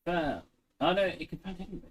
Oh no, it can find anyway.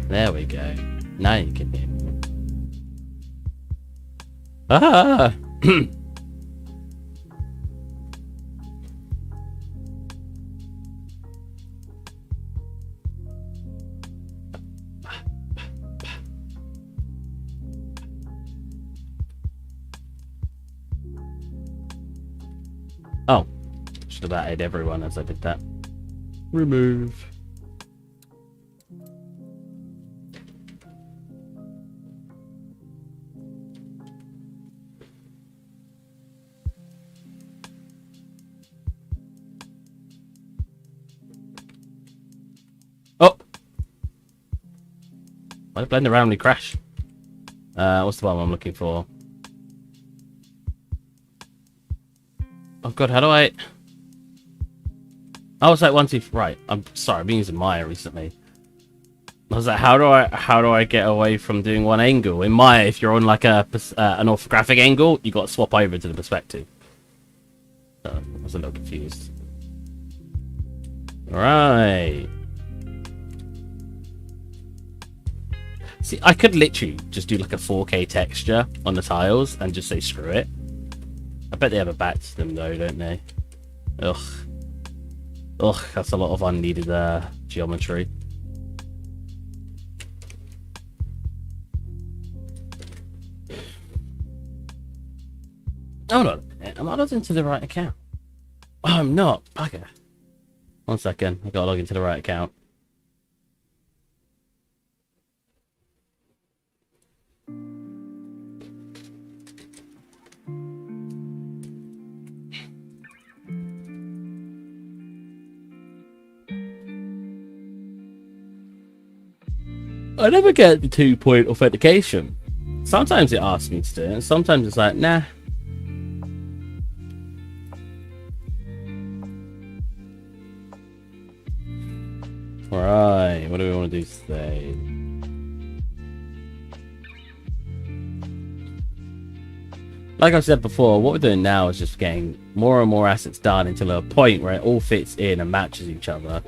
There we go. Now you can hear me. Ah! Oh, should have added everyone as I did that. Remove. Oh! Why did Blender randomly crash? What's the one I'm looking for? Oh god, how do I... I was like 1, 2, right. I'm sorry, I've been using Maya recently. I was like, how do I get away from doing one angle? In Maya, if you're on like an orthographic angle, you got to swap over to the perspective. So, I was a little confused. Alright. See, I could literally just do like a 4K texture on the tiles and just say screw it. I bet they have a back to them though, don't they? Ugh. Ugh, that's a lot of unneeded geometry. Hold on a minute. Am I logged into the right account? Oh, I'm not. Bugger. 1 second. I gotta log into the right account. I never get the 2-point authentication. Sometimes it asks me to do it, and sometimes it's like, nah. Alright, what do we want to do today? Like I said before, what we're doing now is just getting more and more assets done until a point where it all fits in and matches each other.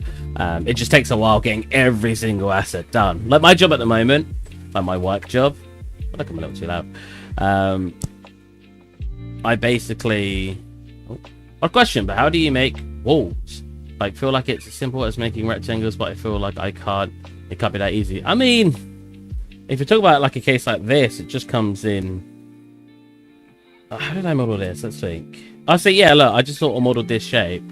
It just takes a while getting every single asset done. Like my job at the moment, like my work job. I feel like I'm a little too loud. I basically... Oh, odd question, but how do you make walls? Like, feel like it's as simple as making rectangles, but I feel like it can't be that easy. I mean, if you talk about like a case like this, it just comes in... how did I model this? Let's think. I say, yeah, look, I just sort of modeled this shape.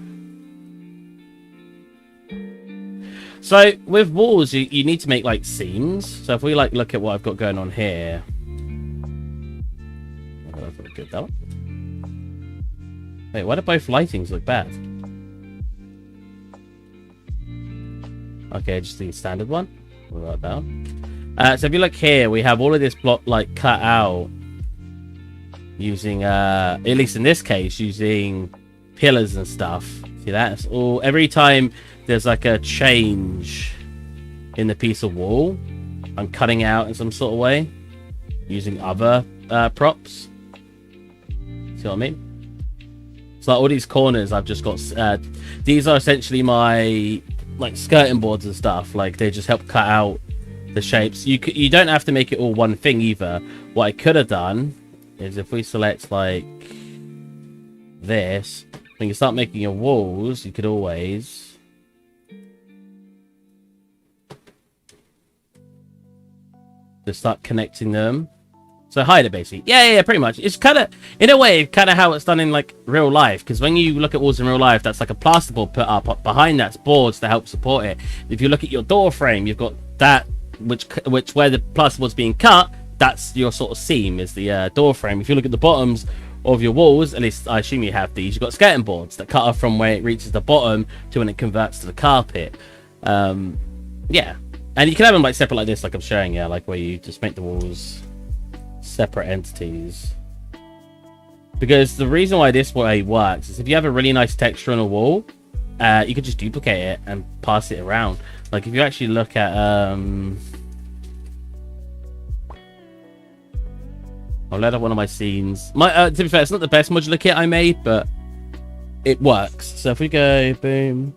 So with walls, you need to make like seams. So if we like look at what I've got going on here. Oh, that's not good, that one. Wait, why do both lightings look bad? Okay, just the standard one. We'll write that down. So if you look here, we have all of this block like cut out. Using at least in this case, using pillars and stuff. See that? It's all every time there's like a change in the piece of wall, I'm cutting out in some sort of way using other props. See what I mean? So like all these corners, I've just got these are essentially my like skirting boards and stuff. Like they just help cut out the shapes. You don't have to make it all one thing either. What I could have done is if we select like this, when you start making your walls, you could always just start connecting them. So hide it basically. Yeah, pretty much. It's kind of, in a way, kind of how it's done in like real life. Because when you look at walls in real life, that's like a plasterboard put up. Behind that's boards to help support it. If you look at your door frame, you've got that, which where the plasterboard's being cut, that's your sort of seam, is the door frame. If you look at the bottoms of your walls, at least I assume you have these, you've got skirting boards that cut off from where it reaches the bottom to when it converts to the carpet. Yeah. And you can have them like separate like this, like I'm showing you, like where you just make the walls separate entities. Because the reason why this way works is if you have a really nice texture on a wall, you could just duplicate it and pass it around. Like if you actually look at I'll let up one of my scenes. To be fair, it's not the best modular kit I made, but it works. So if we go boom,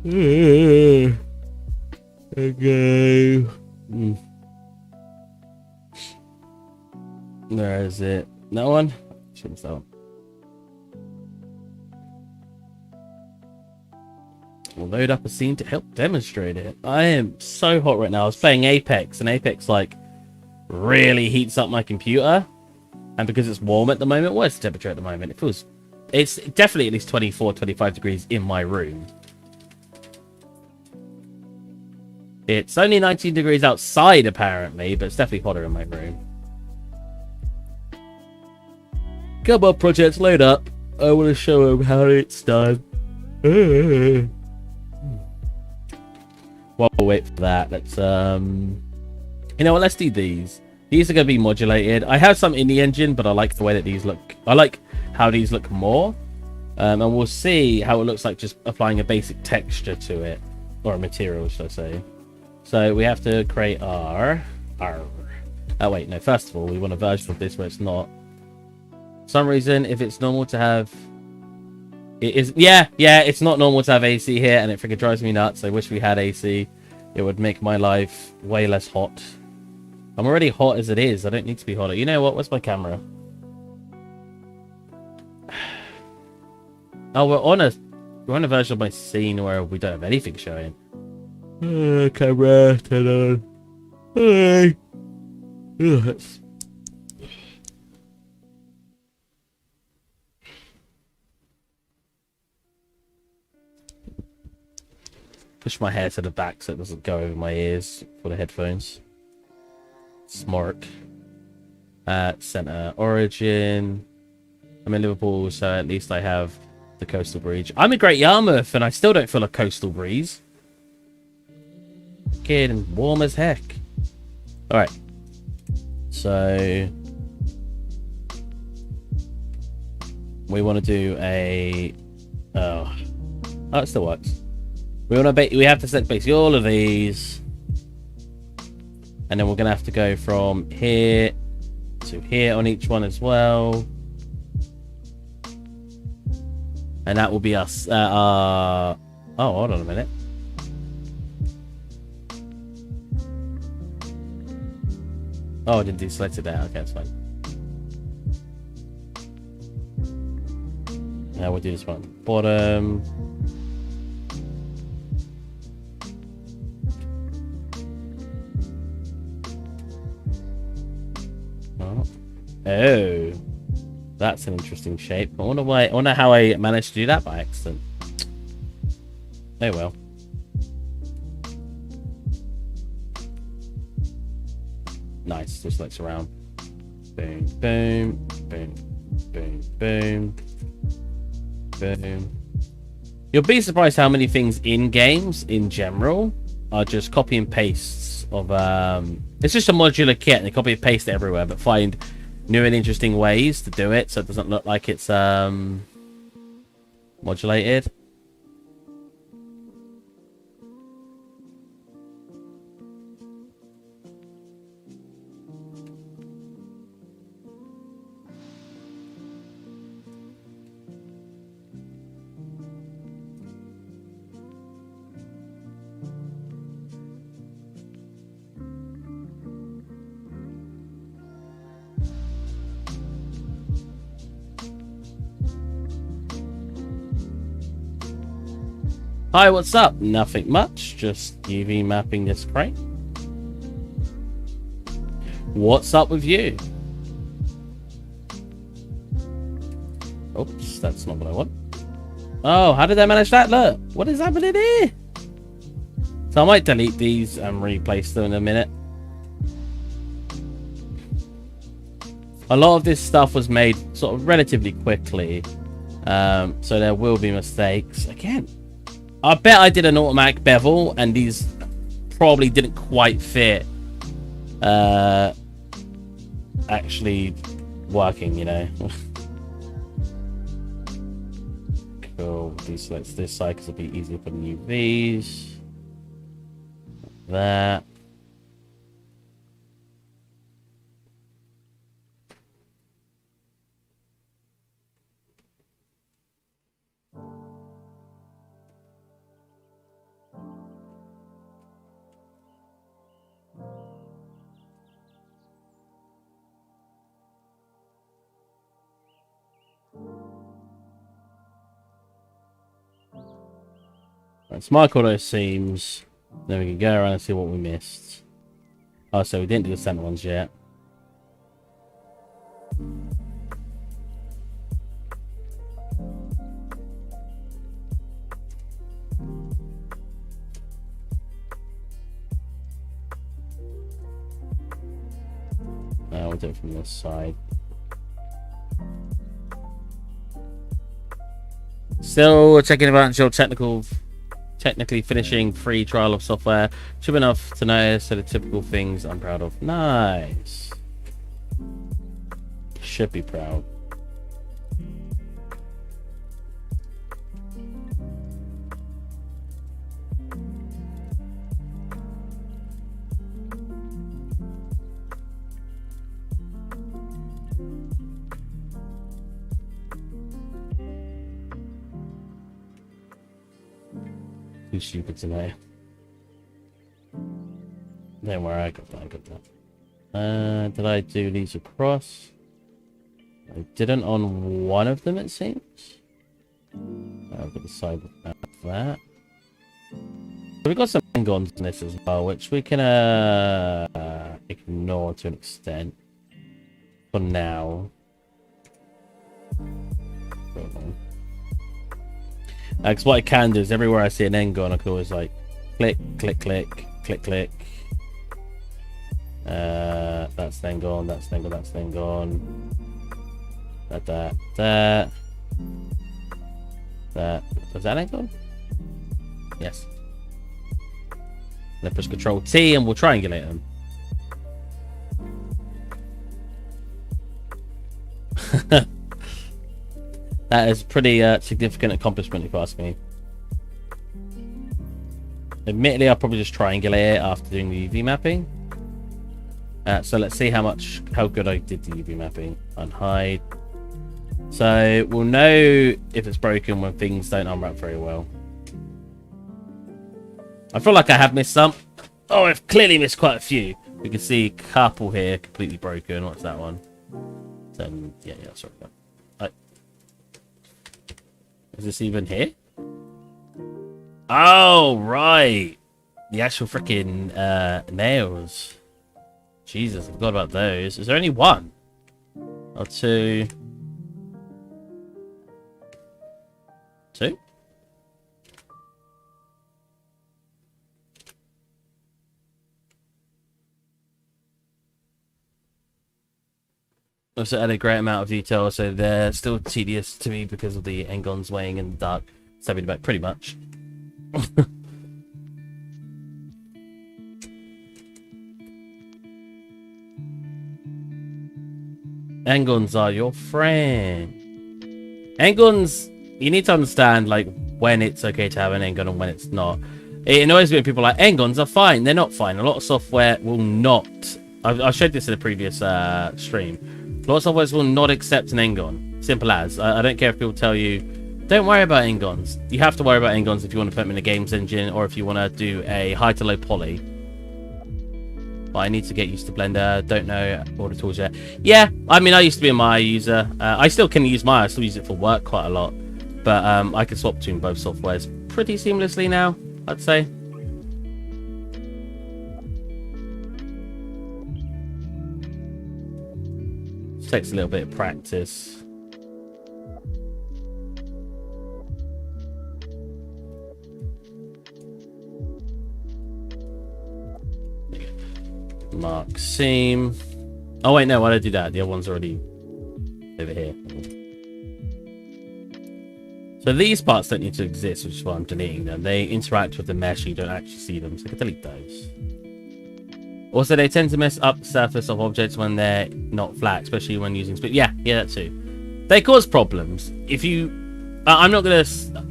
okay. Where is it? That one? Shouldn't that one. We'll load up a scene to help demonstrate it. I am so hot right now. I was playing Apex, and Apex like really heats up my computer. And because it's warm at the moment, what's the temperature at the moment? It's definitely at least 24, 25 degrees in my room. It's only 19 degrees outside, apparently, but it's definitely hotter in my room. Come on, projects, load up. I want to show them how it's done. While we'll wait for that, let's, you know what, let's do these. These are going to be modulated. I have some in the engine, but I like the way that these look. I like how these look more. And we'll see how it looks like just applying a basic texture to it. Or a material, should I say. So we have to create our... Oh, wait, no. First of all, we want a version of this where it's not... For some reason, if it's normal to have... It is... Yeah, it's not normal to have AC here, and it freaking drives me nuts. I wish we had AC. It would make my life way less hot. I'm already hot as it is. I don't need to be hotter. You know what? Where's my camera? Oh, we're on a version of my scene where we don't have anything showing. Camera, turn on. Hey. Push my hair to the back so it doesn't go over my ears for the headphones. Smart. Center origin. I'm in Liverpool, so at least I have the coastal breeze. I'm in Great Yarmouth, and I still don't feel a coastal breeze. Getting warm as heck. Alright. So we want to do a... Oh, it still works. We have to select basically all of these. And then we're going to have to go from here to here on each one as well. And that will be us. Oh, hold on a minute. Oh, I didn't deselect it there. Okay, that's fine. Now we'll do this one. Bottom. Oh, that's an interesting shape. I wonder how I managed to do that by accident. Oh well. Nice, just looks around. Boom, boom, boom, boom, boom, boom. You'll be surprised how many things in games, in general, are just copy and pastes of it's just a modular kit and they copy and paste it everywhere, but find new and interesting ways to do it so it doesn't look like it's modulated. Hi, what's up? Nothing much, just UV mapping this crate. What's up with you? Oops, that's not what I want. Oh, how did they manage that? Look, what is happening here? So I might delete these and replace them in a minute. A lot of this stuff was made sort of relatively quickly, so there will be mistakes. Again, I bet I did an automatic bevel and these probably didn't quite fit actually working, you know. Cool. Deselect this side because it'll be easier for new UVs. That. Let's mark all those seams. Then we can go around and see what we missed. Oh, so we didn't do the center ones yet. We'll do it from this side. Still checking about until technically finishing free trial of software. Should be enough to notice so the typical things I'm proud of. Nice. Should be proud. Too stupid to know. Don't worry, I got that. Did I do these across? I didn't on one of them, it seems. I've got the side of that. So we've got some hang-ons in this as well, which we can ignore to an extent. For now. Because what I can do is everywhere I see an end gun, I can always like click, click, click, click, click. That's then gone, that's then gone, that's then gone. That. Was that end gone? Yes. Then push Control T and we'll triangulate them. That is a pretty significant accomplishment, if you ask me. Admittedly, I'll probably just triangulate it after doing the UV mapping. So let's see how good I did the UV mapping. Unhide. So we'll know if it's broken when things don't unwrap very well. I feel like I have missed some. Oh, I've clearly missed quite a few. We can see a couple here completely broken. What's that one? Yeah, sorry. Is this even here? Oh, right. The actual freaking nails. Jesus, I forgot about those. Is there only one? Or two? Two? Also added a great amount of detail, so they're still tedious to me because of the Engons weighing in the dark. Stabbing back pretty much. Engons are your friend. Engons, you need to understand like when it's okay to have an Engon and when it's not. It annoys me when people are like, Engons are fine. They're not fine. A lot of software will not. I showed this in a previous stream. A lot of softwares will not accept an Engon. Simple as. I don't care if people tell you, don't worry about Engons. You have to worry about Engons if you want to put them in a games engine or if you want to do a high to low poly. But I need to get used to Blender. Don't know all the tools yet. Yeah, I mean, I used to be a Maya user. I still can use Maya. I still use it for work quite a lot. But I can swap between both softwares pretty seamlessly now, I'd say. Takes a little bit of practice. Mark seam. Oh wait, no, why did I do that? The other one's already over here. So these parts don't need to exist, which is why I'm deleting them. They interact with the mesh, you don't actually see them, so I can delete those. Also, they tend to mess up the surface of objects when they're not flat, especially when using speed. Yeah, that too. They cause problems. If you... I'm not going to...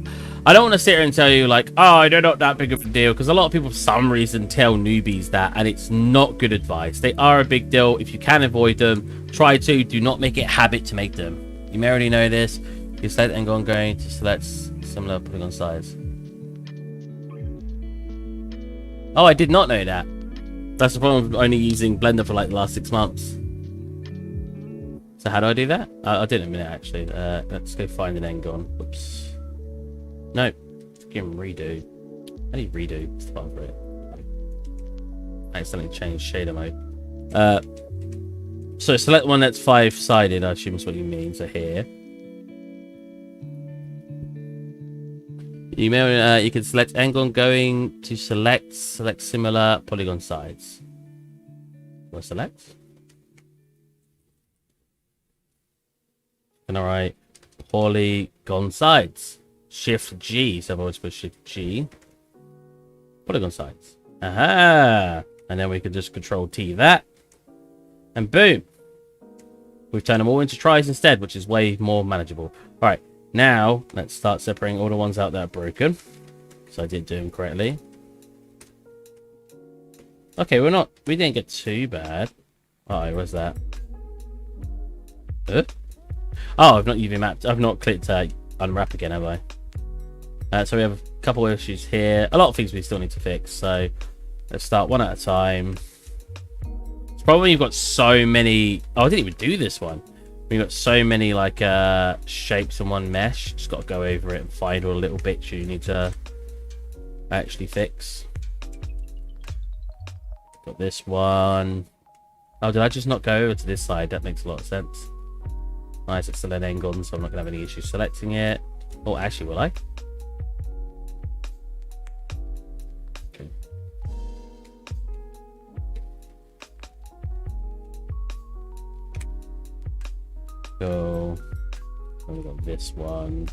I don't want to sit here and tell you, like, oh, they're not that big of a deal, because a lot of people, for some reason, tell newbies that, and it's not good advice. They are a big deal. If you can avoid them, try to. Do not make it a habit to make them. You may already know this. You select angle and going to select similar polygon size. Oh, I did not know that. That's the problem with only using Blender for like the last 6 months. So how do I do that? I'll do it in a minute, actually. Let's go find an angle. Whoops. No. Give him redo. I need redo. What's the button for it? I accidentally changed shader mode. So select one that's 5-sided, I assume is what you mean. So here. You can select angle and going to select similar polygon sides. We'll select. And alright, polygon sides. Shift G, so I've always put Shift G. Polygon sides. Aha! And then we can just Control T that. And boom! We've turned them all into tries instead, which is way more manageable. Alright. Now, let's start separating all the ones out that are broken. So I did do them correctly. Okay, we didn't get too bad. Alright, where's that? Oh, I've not UV mapped. I've not clicked unwrap again, have I? So we have a couple of issues here. A lot of things we still need to fix. So let's start one at a time. It's probably you've got so many... Oh, I didn't even do this one. We've got so many like shapes in one mesh. Just got to go over it and find all the little bits you need to actually fix. Got this one. Oh, did I just not go over to this side? That makes a lot of sense. Nice, it's still an angle, so I'm not going to have any issues selecting it. Oh, actually, will I? Okay. Go. We've got this one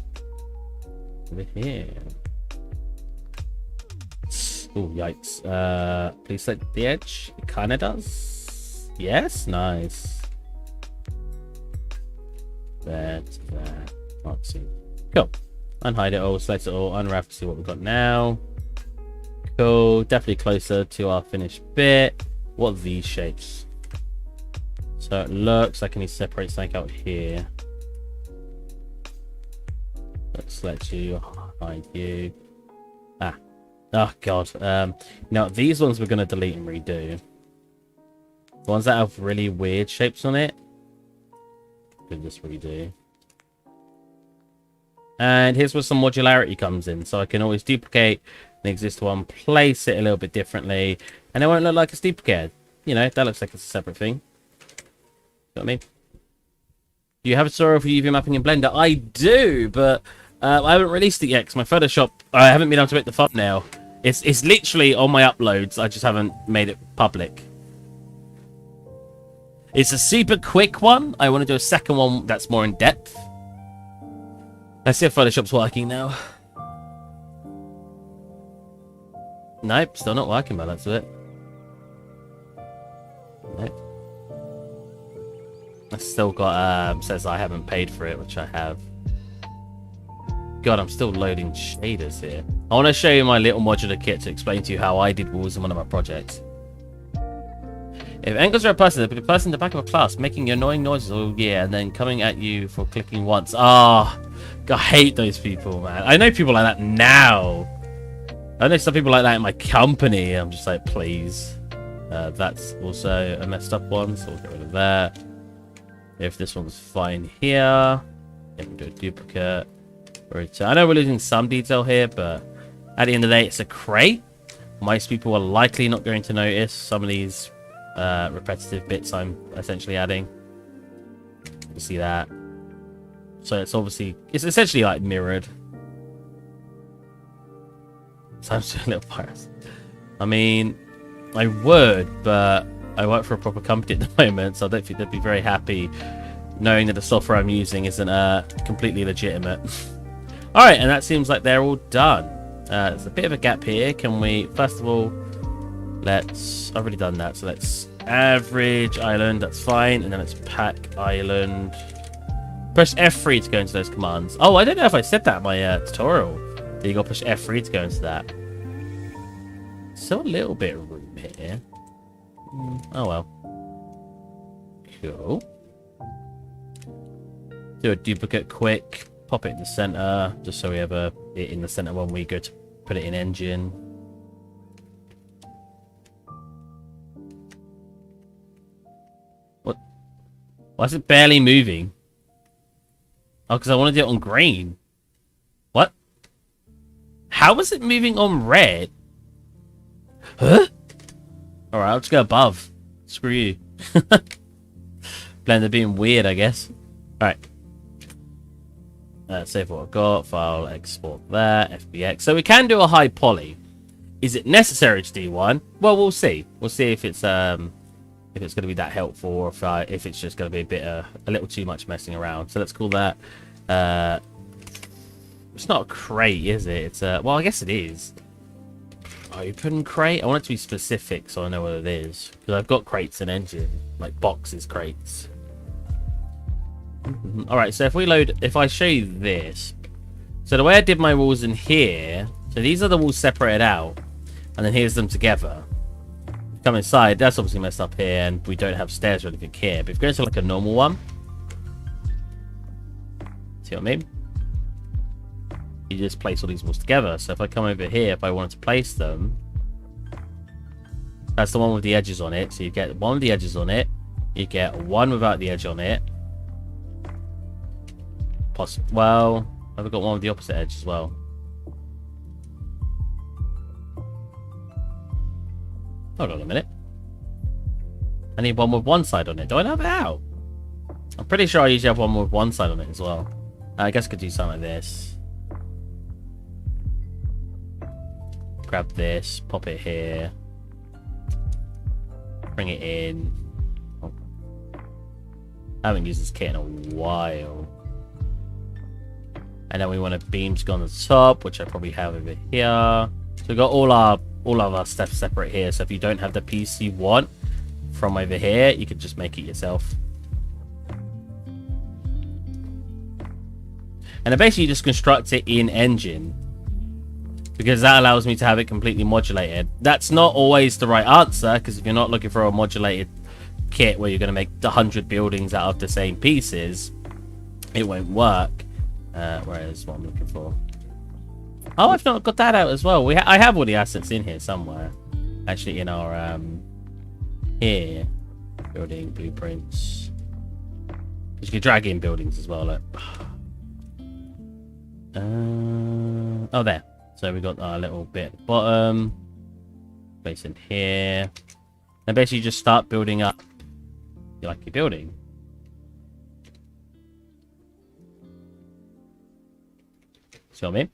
over here. Oh, yikes. Please select the edge. It kind of does. Yes, nice. There to there. Mark seam. Cool. Unhide it all, select it all, unwrap to see what we've got now. Cool. Definitely closer to our finished bit. What are these shapes? So it looks like I need to separate something out here. Let's select you, hide you. Ah. Oh, God. Now, these ones we're going to delete and redo. The ones that have really weird shapes on it, we can just redo. And here's where some modularity comes in. So I can always duplicate the existing one, place it a little bit differently, and it won't look like it's duplicated. You know, that looks like it's a separate thing. You know what I mean? Do you have a tutorial for UV mapping in Blender? I do, but I haven't released it yet because my Photoshop, I haven't been able to make the thumbnail. It's literally on my uploads. I just haven't made it public. It's a super quick one. I want to do a second one that's more in depth. Let's see if Photoshop's working now. Nope, still not working by that's it. Nope. I still got says I haven't paid for it, which I have. God, I'm still loading shaders here. I want to show you my little modular kit to explain to you how I did walls in one of my projects. If angles are a person, they put a person in the back of a class making annoying noises all year and then coming at you for clicking once. Ah, I hate those people, man. I know people like that now. I know some people like that in my company. I'm just like, please. That's also a messed up one, so we'll get rid of that. If this one's fine here, then we'll do a duplicate. I know we're losing some detail here, but at the end of the day, it's a crate. Most people are likely not going to notice some of these repetitive bits I'm essentially adding. You see that? So it's essentially like mirrored. Sounds a little biased. I mean, I would, but I work for a proper company at the moment, so I don't think they'd be very happy knowing that the software I'm using isn't completely legitimate. Alright, and that seems like they're all done. There's a bit of a gap here. Can we, first of all, I've already done that, so let's average island, that's fine, and then let's pack island. Press F3 to go into those commands. Oh, I don't know if I said that in my tutorial. You got to push F3 to go into that. Still a little bit of room here. Oh well. Cool. Do a duplicate quick. Pop it in the center, just so we have it in the center when we go to put it in engine. What? Why is it barely moving? Oh, because I want to do it on green. What? How is it moving on red? Huh? Alright, I'll just go above. Screw you. Blender being weird, I guess. Alright. Save what I've got. File, export that. FBX. So we can do a high poly. Is it necessary to do one? Well, we'll see. We'll see if it's going to be that helpful, or if it's just going to be a little too much messing around. So let's call that. It's not a crate, is it? It's well, I guess it is. Open crate. I want it to be specific, so I know what it is. Because I've got crates in engine, like boxes, crates. All right. So if I show you this, so the way I did my walls in here, so these are the walls separated out, and then here's them together. Come inside. That's obviously messed up here, and we don't have stairs or anything here. But if we go to like a normal one, see what I mean? You just place all these walls together. So if I come over here, if I wanted to place them, that's the one with the edges on it. So you get one with the edges on it, you get one without the edge on it. Well, I've got one with the opposite edge as well. Hold on a minute. I need one with one side on it. Do I have it out? I'm pretty sure I usually have one with one side on it as well. I guess I could do something like this. Grab this, pop it here. Bring it in. Oh. I haven't used this kit in a while. And then we want a beam to go on the top, which I probably have over here. So we've got all of our stuff separate here. So if you don't have the piece you want from over here, you can just make it yourself. And then basically you just construct it in engine, because that allows me to have it completely modulated. That's not always the right answer, because if you're not looking for a modulated kit where you're going to make 100 buildings out of the same pieces, it won't work. Whereas what I'm looking for. Oh, I've not got that out as well. I have all the assets in here somewhere. Actually, in our here, building blueprints. You can drag in buildings as well. Look. Oh, there. So we got our little bit at the bottom. Place in here. And basically just start building up your building. See what I mean?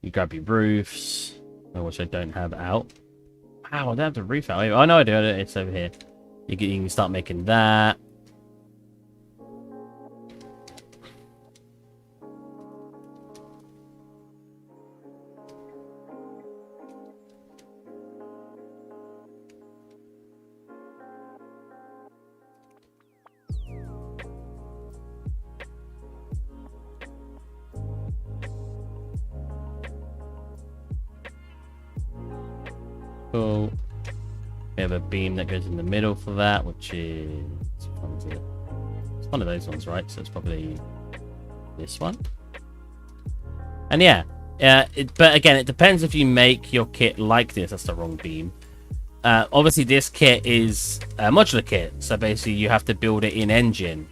You grab your roofs, which I don't have out. Wow, I don't have the roof out. Oh, no, I do. It's over here. You can start making that. Cool. We have a beam that goes in the middle for that, which is... It's one of those ones, right? So it's probably this one. And yeah, but again, it depends if you make your kit like this. That's the wrong beam. Obviously, this kit is a modular kit, so basically you have to build it in engine.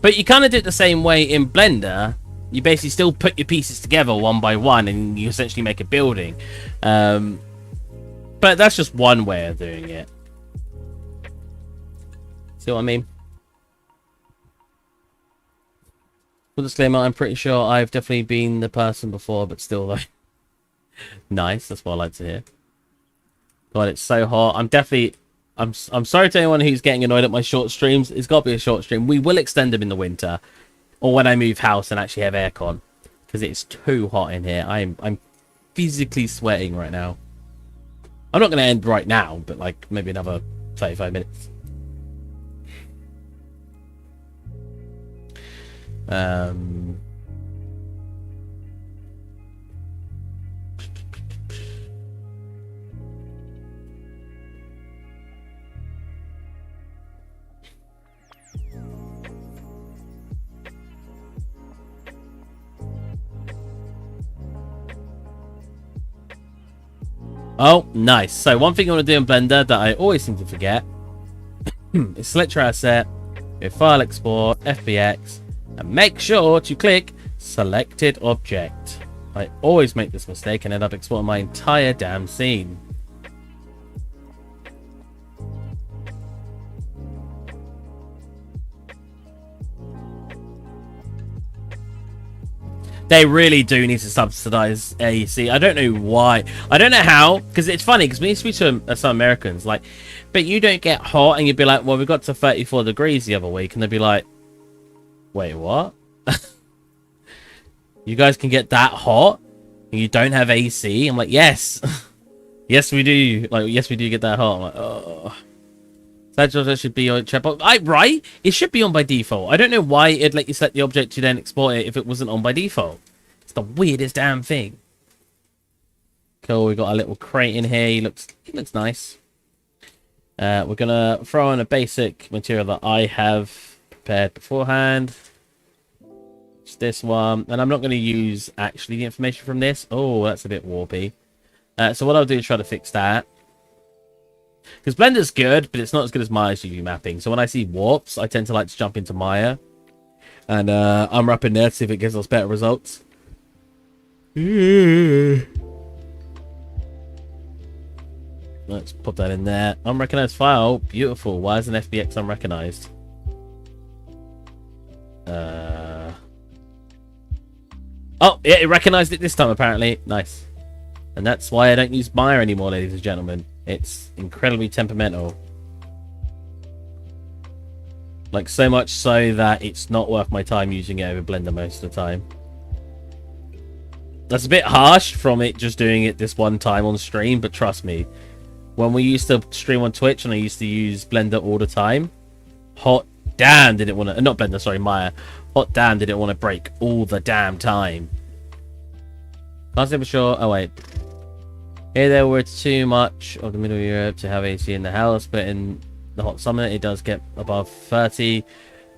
But you kind of do it the same way in Blender, You basically still put your pieces together one by one, and you essentially make a building. But that's just one way of doing it. See what I mean? Full disclaimer, I'm pretty sure I've definitely been the person before, but still, like, nice. That's what I like to hear. God, it's so hot. I'm sorry to anyone who's getting annoyed at my short streams. It's got to be a short stream. We will extend them in the winter, or when I move house and actually have aircon, because it's too hot in here. I'm physically sweating right now. I'm not going to end right now, but like maybe another 35 minutes. Oh, nice. So one thing you want to do in Blender that I always seem to forget is select your asset, go File, Export, FBX, and make sure to click Selected Object. I always make this mistake and end up exporting my entire damn scene. They really do need to subsidize AEC. I don't know why. I don't know how, because it's funny, because when you speak to some Americans, like, but you don't get hot, and you'd be like, well, we got to 34 degrees the other week, and they'd be like, wait, what? You guys can get that hot, and you don't have AC? I'm like, yes. Yes, we do. Like, yes, we do get that hot. I'm like, oh. That should be on chat box. Right? It should be on by default. I don't know why it'd let you select the object to then export it if it wasn't on by default. It's the weirdest damn thing. Cool, we got a little crate in here. He looks nice. We're gonna throw in a basic material that I have prepared beforehand. It's this one. And I'm not gonna use actually the information from this. Oh, that's a bit warpy. So what I'll do is try to fix that. Because Blender's good, but it's not as good as Maya's UV mapping. So when I see warps, I tend to like to jump into Maya. And I'm rapping there to see if it gives us better results. Let's put that in there. Unrecognized file. Beautiful. Why is an FBX unrecognized? Oh, yeah, it recognized it this time, apparently. Nice. And that's why I don't use Maya anymore, ladies and gentlemen. It's incredibly temperamental. Like, so much so that it's not worth my time using it over Blender most of the time. That's a bit harsh from it just doing it this one time on stream, but trust me. When we used to stream on Twitch and I used to use Blender all the time, hot damn did it want to... Not Blender, sorry, Maya. Hot damn did it want to break all the damn time. Can't say for sure. Oh, wait. Here there were too much of the middle of Europe to have AC in the house, but in the hot summer it does get above 30.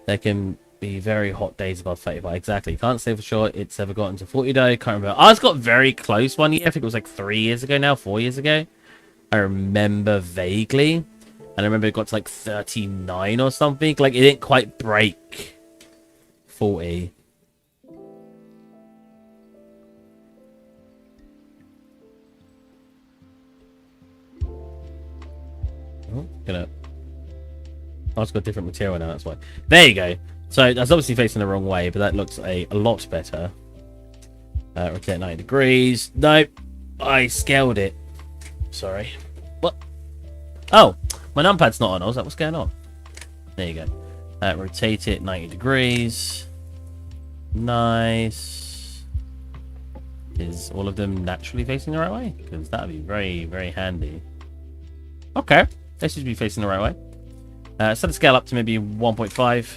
There can be very hot days above 35. Exactly. Can't say for sure it's ever gotten to 40 though. Can't remember. I got very close one year. I think it was like 3 years ago now, 4 years ago. I remember vaguely. And I remember it got to like 39 or something. Like it didn't quite break 40. Gonna... Oh, it's got different material now, that's why. There you go. So that's obviously facing the wrong way, but that looks a lot better. Rotate 90 degrees. Nope. I scaled it. Sorry. What? Oh, my numpad's not on. I was like, what's going on? There you go. Rotate it 90 degrees. Nice. Is all of them naturally facing the right way? Because that would be very, very handy. Okay. They should be facing the right way. Set the scale up to maybe 1.5.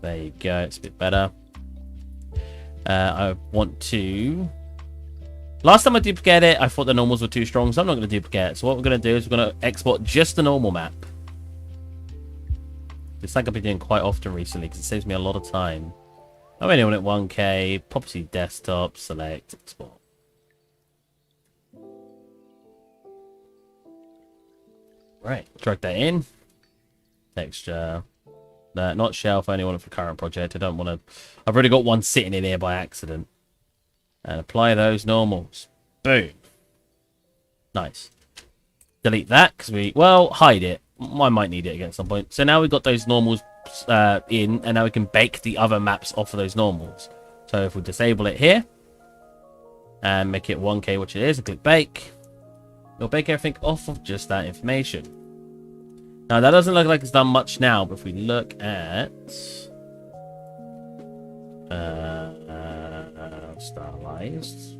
There you go. It's a bit better. I want to... Last time I duplicated it, I thought the normals were too strong, so I'm not going to duplicate it. So what we're going to do is we're going to export just the normal map. It's like I've been doing quite often recently, because it saves me a lot of time. I'm only on at 1K. Property desktop. Select. Export. Right, drag that in. Texture. Not shelf. I only want it for current project. I don't want to. I've already got one sitting in here by accident. And apply those normals. Boom. Nice. Delete that because hide it. I might need it again at some point. So now we've got those normals in, and now we can bake the other maps off of those normals. So if we disable it here and make it 1K, which it is, and click bake, it'll bake everything off of just that information. Now that doesn't look like it's done much now, but if we look at stylized,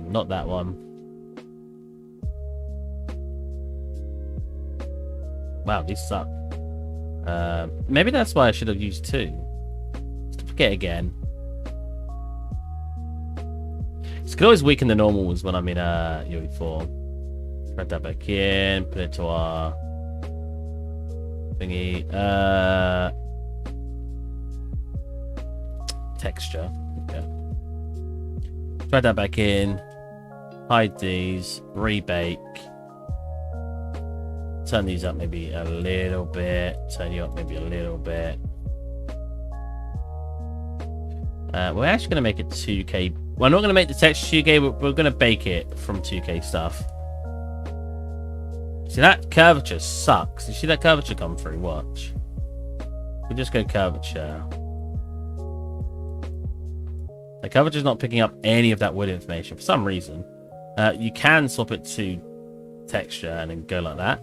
not that one. Wow, these suck. Maybe that's why I should have used 2. Let's forget again. This could always weaken the normals when I'm in UE4. Thread that back in, put it to our thingy. Texture. Okay. Thread that back in. Hide these. Rebake. Turn these up maybe a little bit. Turn you up maybe a little bit. We're actually going to make it 2K. We're not going to make the texture 2K, but we're going to bake it from 2K stuff. See, that curvature sucks. You see that curvature come through? Watch. We just go curvature. The curvature's not picking up any of that wood information for some reason. You can swap it to texture and then go like that.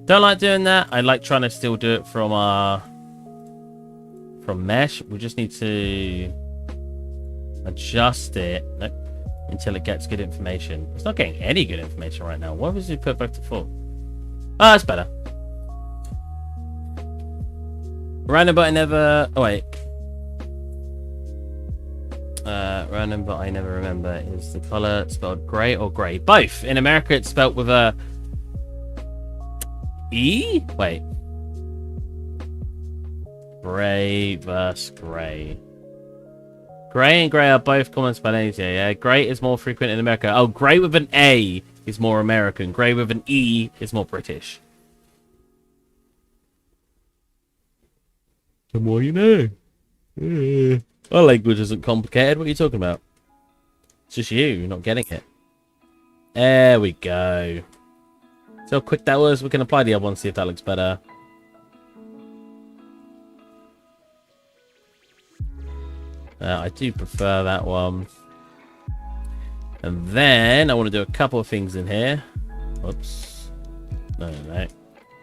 Don't like doing that. I like trying to still do it from mesh. We just need to adjust it until it gets good information. It's not getting any good information right now. Why was it put back to full? Oh, that's better. Random but I never... Oh, wait. Random but I never remember. Is the color spelled grey or grey? Both. In America, it's spelled with a... E? Wait. Grey versus grey. Grey and grey are both common spellings here, yeah? Grey is more frequent in America. Oh, grey with an A is more American. Grey with an E is more British. The more you know. Our language isn't complicated. What are you talking about? It's just you not getting it. There we go. See how quick that was? We can apply the other one, see if that looks better. I do prefer that one. And then I want to do a couple of things in here. Whoops. No.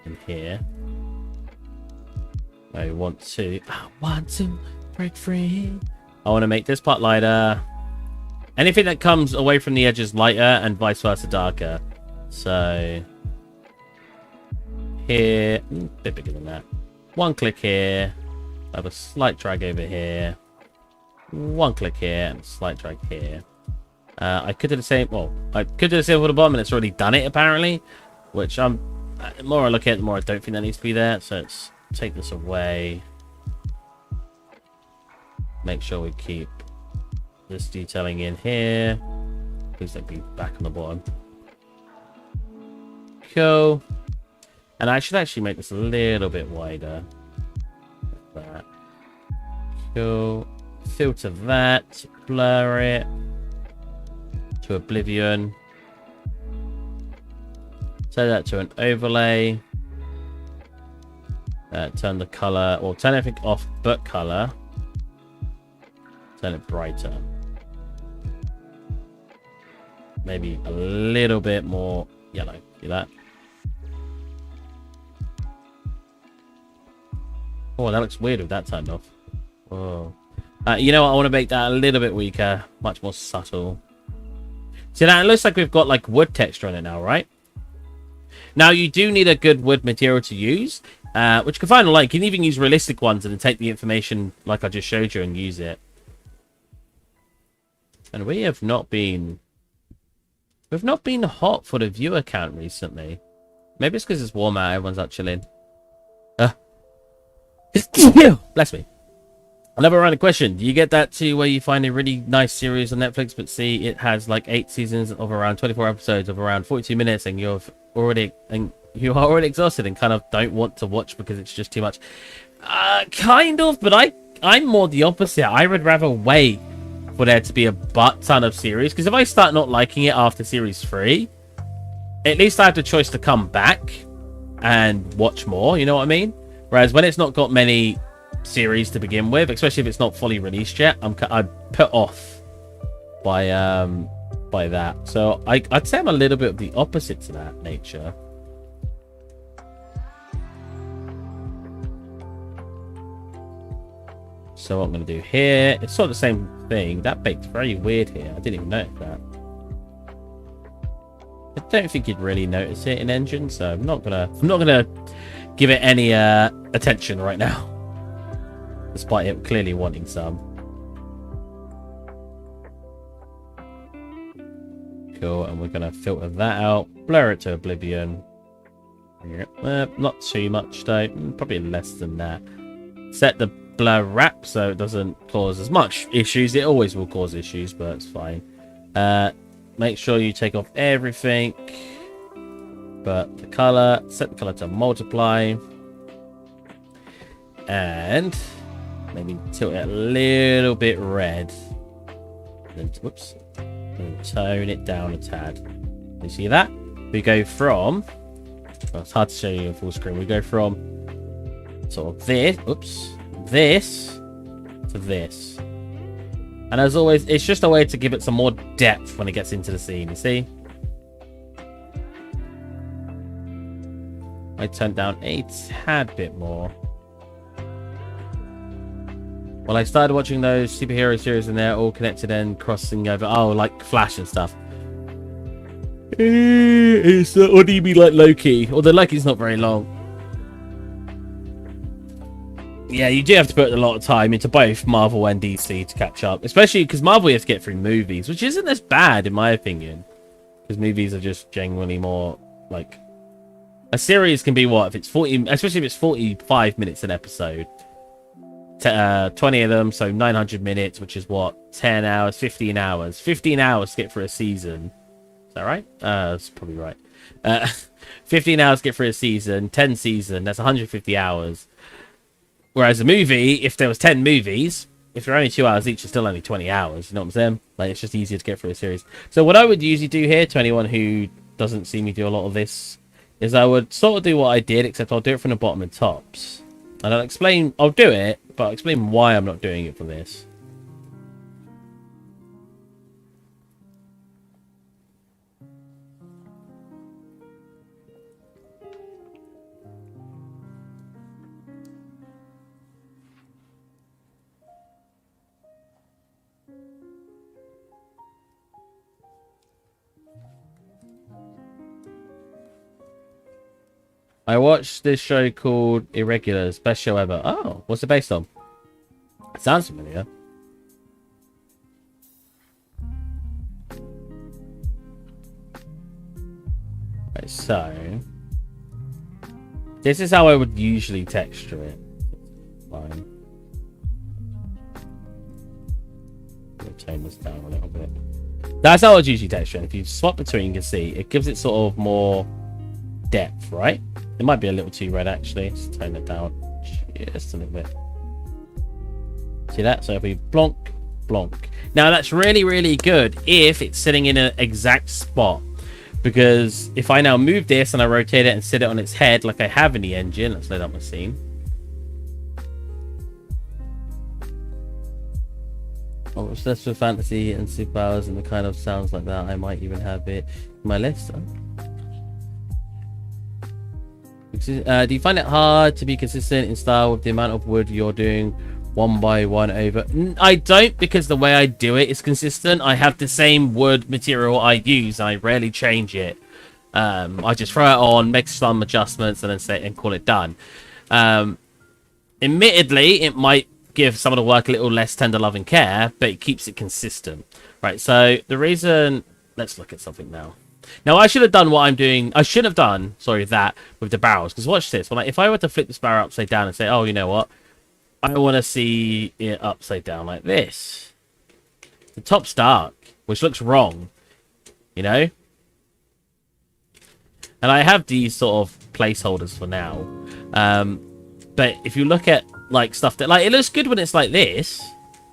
In here. I want to break free. I want to make this part lighter. Anything that comes away from the edges lighter and vice versa darker. So here, a bit bigger than that. One click here. I have a slight drag over here. One click here and slight drag here. I could do the same. Well, I could do the same for the bottom, and it's already done it apparently. Which the more I look at it, the more I don't think that needs to be there. So let's take this away. Make sure we keep this detailing in here. Please don't be back on the bottom. Cool. And I should actually make this a little bit wider. Like that. Cool. Filter that. Blur it to oblivion. Set that to an overlay. Turn the color, or turn everything off but color. Turn it brighter. Maybe a little bit more yellow. See that? Oh, that looks weird with that turned off. Oh. You know what? I want to make that a little bit weaker. Much more subtle. See, now it looks like we've got like wood texture on it now, right? Now, you do need a good wood material to use, which you can find online. You can even use realistic ones and then take the information like I just showed you and use it. And we have not been... We've not been hot for the viewer count recently. Maybe it's because it's warm out. Everyone's out chilling. Bless me. Another random question. Do you get that too, where you find a really nice series on Netflix, but see it has like 8 seasons of around 24 episodes of around 42 minutes, and you you are already exhausted and kind of don't want to watch because it's just too much. Kind of, but I'm more the opposite. I would rather wait for there to be a butt ton of series, because if I start not liking it after series 3, at least I have the choice to come back and watch more, you know what I mean? Whereas when it's not got many series to begin with, especially if it's not fully released yet, I'm put off by that. So I'd say I'm a little bit of the opposite to that nature. So what I'm going to do here, it's sort of the same thing. That bait's very weird here. I didn't even notice that. I don't think you'd really notice it in Engine, so I'm not gonna give it any attention right now, despite it clearly wanting some. Cool, and we're gonna filter that out, blur it to oblivion. Not too much though, probably less than that. Set the blur wrap so it doesn't cause as much issues. It always will cause issues, but it's fine. Make sure you take off everything but the color. Set the color to multiply, and maybe tilt it a little bit red. Then, whoops, and tone it down a tad. You see that? We go from, well, it's hard to show you in full screen. We go from sort of this, oops, this to this. And as always, it's just a way to give it some more depth when it gets into the scene, you see? I turned down a tad bit more. Well, I started watching those superhero series and they're all connected and crossing over. Oh, like Flash and stuff. What do you mean, like Loki? Although Loki's not very long. Yeah, you do have to put a lot of time into both Marvel and DC to catch up. Especially because Marvel you have to get through movies, which isn't as bad in my opinion. Because movies are just genuinely more, like... A series can be what? If it's 40... Especially if it's 45 minutes an episode. 20 of them, so 900 minutes, which is what? 10 hours, 15 hours. 15 hours to get through a season. Is that right? That's probably right. 15 hours to get through a season. 10 season, that's 150 hours. Whereas a movie, if there was 10 movies, if they're only 2 hours each, it's still only 20 hours. You know what I'm saying? Like, it's just easier to get through a series. So what I would usually do here, to anyone who doesn't see me do a lot of this, is I would sort of do what I did, except I'll do it from the bottom and tops. And I'll explain, I'll do it, but I'll explain why I'm not doing it for this. I watched this show called Irregulars, best show ever. Oh, what's it based on? It sounds familiar. Right, so this is how I would usually texture it. Fine. I'll tone this down a little bit. That's how I would usually texture it. If you swap between, you can see it gives it sort of more depth, right? It might be a little too red, actually. Let's tone it down just a little bit. See that? So if we blonk, blonk. Now, that's really, really good if it's sitting in an exact spot. Because if I now move this and I rotate it and sit it on its head like I have in the engine. Let's load up my scene. I'm obsessed with fantasy and superpowers and the kind of sounds like that. I might even have it in my list. Do you find it hard to be consistent in style with the amount of wood you're doing one by one over? I don't, because the way I do it is consistent. I have the same wood material I use and I rarely change it. I just throw it on, make some adjustments, and then say and call it done. Admittedly, it might give some of the work a little less tender love and care, but it keeps it consistent. Right, so the reason... Let's look at something now. Now, I should have done what I'm doing. I should have done, sorry, that with the barrels. Because watch this. If I were to flip this barrel upside down and say, oh, you know what? I want to see it upside down like this. The top's dark, which looks wrong. You know? And I have these sort of placeholders for now. But if you look at like stuff that like it looks good when it's like this,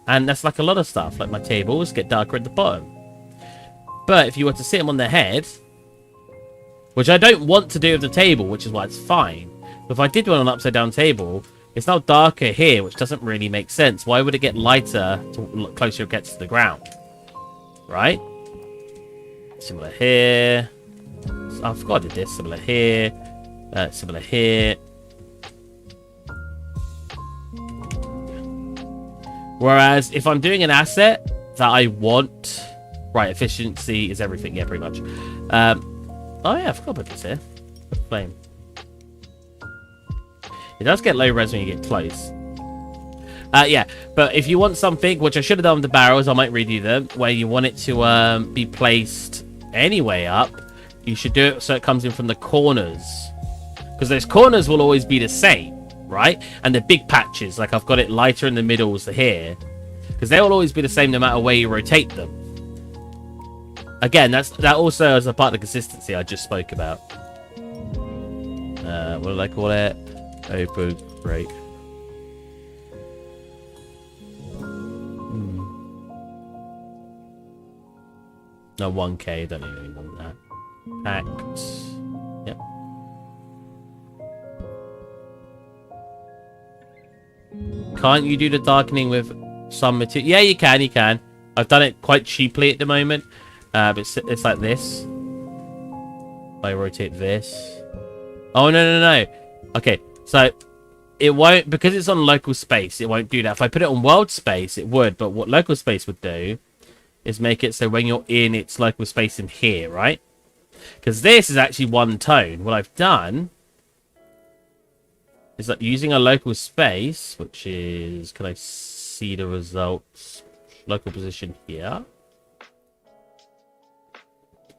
and that's like a lot of stuff. Like my tables get darker at the bottom. But if you were to sit them on their head, which I don't want to do with the table, which is why it's fine. But if I did one on an upside down table, it's now darker here, which doesn't really make sense. Why would it get lighter the closer it gets to the ground? Right? Similar here. I forgot I did this. Similar here. Similar here. Whereas if I'm doing an asset that I want... Right, efficiency is everything. Yeah, pretty much. Oh yeah, I forgot about this here. Flame. It does get low res when you get close. Yeah, but if you want something, which I should have done with the barrels, I might redo them, where you want it to be placed anyway up, you should do it so it comes in from the corners. Because those corners will always be the same, right? And the big patches, like I've got it lighter in the middles here, because they will always be the same no matter where you rotate them. Again, that also is a part of the consistency I just spoke about. What do I call it? Open break. No, 1K, don't even want that. Packed. Yep. Can't you do the darkening with some material? Yeah, you can. I've done it quite cheaply at the moment. But it's like this. I rotate this. Oh, no. Okay, so it won't, because it's on local space, it won't do that. If I put it on world space, it would. But what local space would do is make it so when you're in its local space in here, right? Because this is actually one tone. What I've done is that using a local space, which is, can I see the results? Local position here.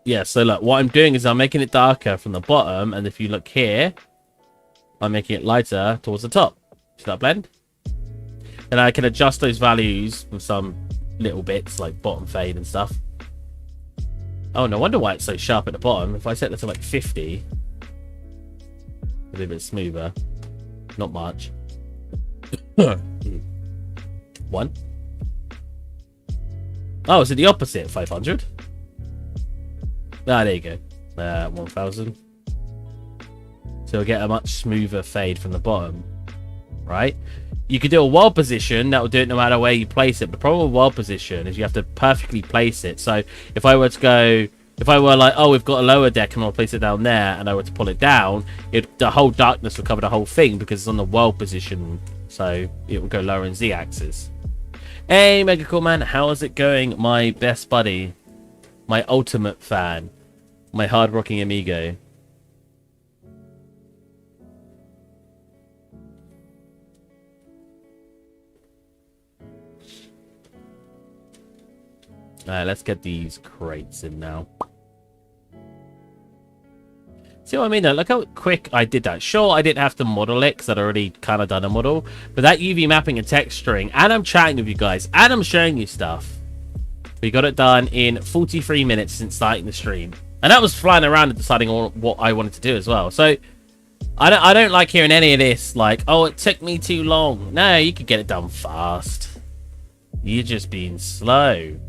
Yeah, so look, what I'm doing is I'm making it darker from the bottom, and if you look here, I'm making it lighter towards the top. See that blend? And I can adjust those values with some little bits, like bottom fade and stuff. Oh, no wonder why it's so sharp at the bottom. If I set that to like 50, it'll be a bit smoother. Not much. 1. Oh, is it the opposite? 500? Ah, there you go. 1000. So we'll get a much smoother fade from the bottom. Right? You could do a wall position. That will do it no matter where you place it. The problem with wall position is you have to perfectly place it. So if I were to go... If I were like, oh, we've got a lower deck and I'll place it down there, and I were to pull it down, the whole darkness would cover the whole thing because it's on the wall position. So it will go lower in Z-axis. Hey, Mega Cool Man. How is it going, my best buddy? My ultimate fan. My hard-rocking amigo. Alright, let's get these crates in now. See what I mean though? Look how quick I did that. Sure, I didn't have to model it because I'd already kind of done a model. But that UV mapping and texturing, and I'm chatting with you guys, and I'm showing you stuff. We got it done in 43 minutes since starting the stream. And that was flying around and deciding on what I wanted to do as well. So, I don't like hearing any of this, like, oh, it took me too long. No, you could get it done fast. You're just being slow.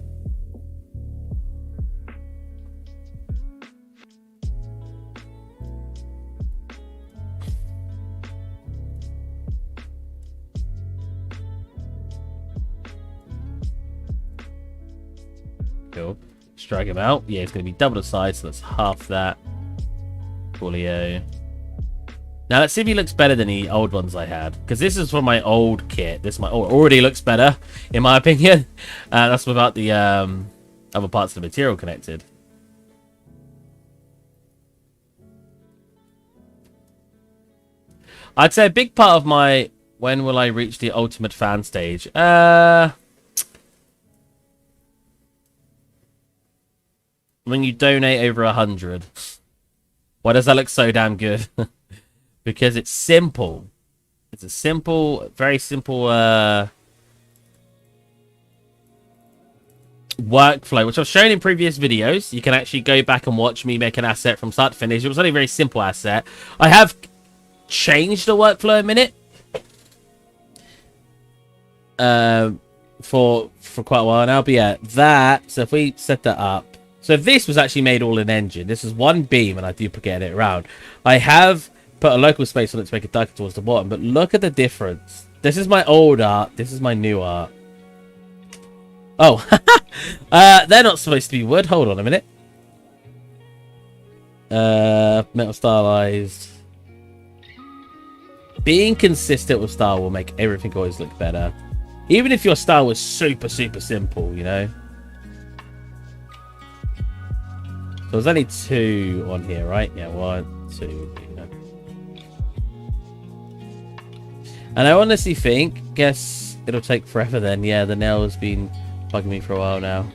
Cool. Let's drag him out. Yeah, it's going to be double the size, so that's half that. Coolio. Now, let's see if he looks better than the old ones I had. Because this is from my old kit. This already looks better, in my opinion. That's without the other parts of the material connected. I'd say a big part of my... When will I reach the ultimate fan stage? When you donate over 100. Why does that look so damn good? Because it's simple. It's a simple, very simple workflow, which I've shown in previous videos. You can actually go back and watch me make an asset from start to finish. It was only a very simple asset. I have changed the workflow a minute for quite a while now, but yeah, that, so if we set that up, so if this was actually made all in engine, this is one beam and I duplicated it around. I have put a local space on it to make it darker towards the bottom, but look at the difference. This is my old art, this is my new art. Oh, they're not supposed to be wood. Hold on a minute. Metal stylized. Being consistent with style will make everything always look better. Even if your style was super, super simple, you know. So there's only 2 on here, right? Yeah, 1, 2, you know. And I honestly think, guess it'll take forever then. Yeah, the nail has been bugging me for a while now.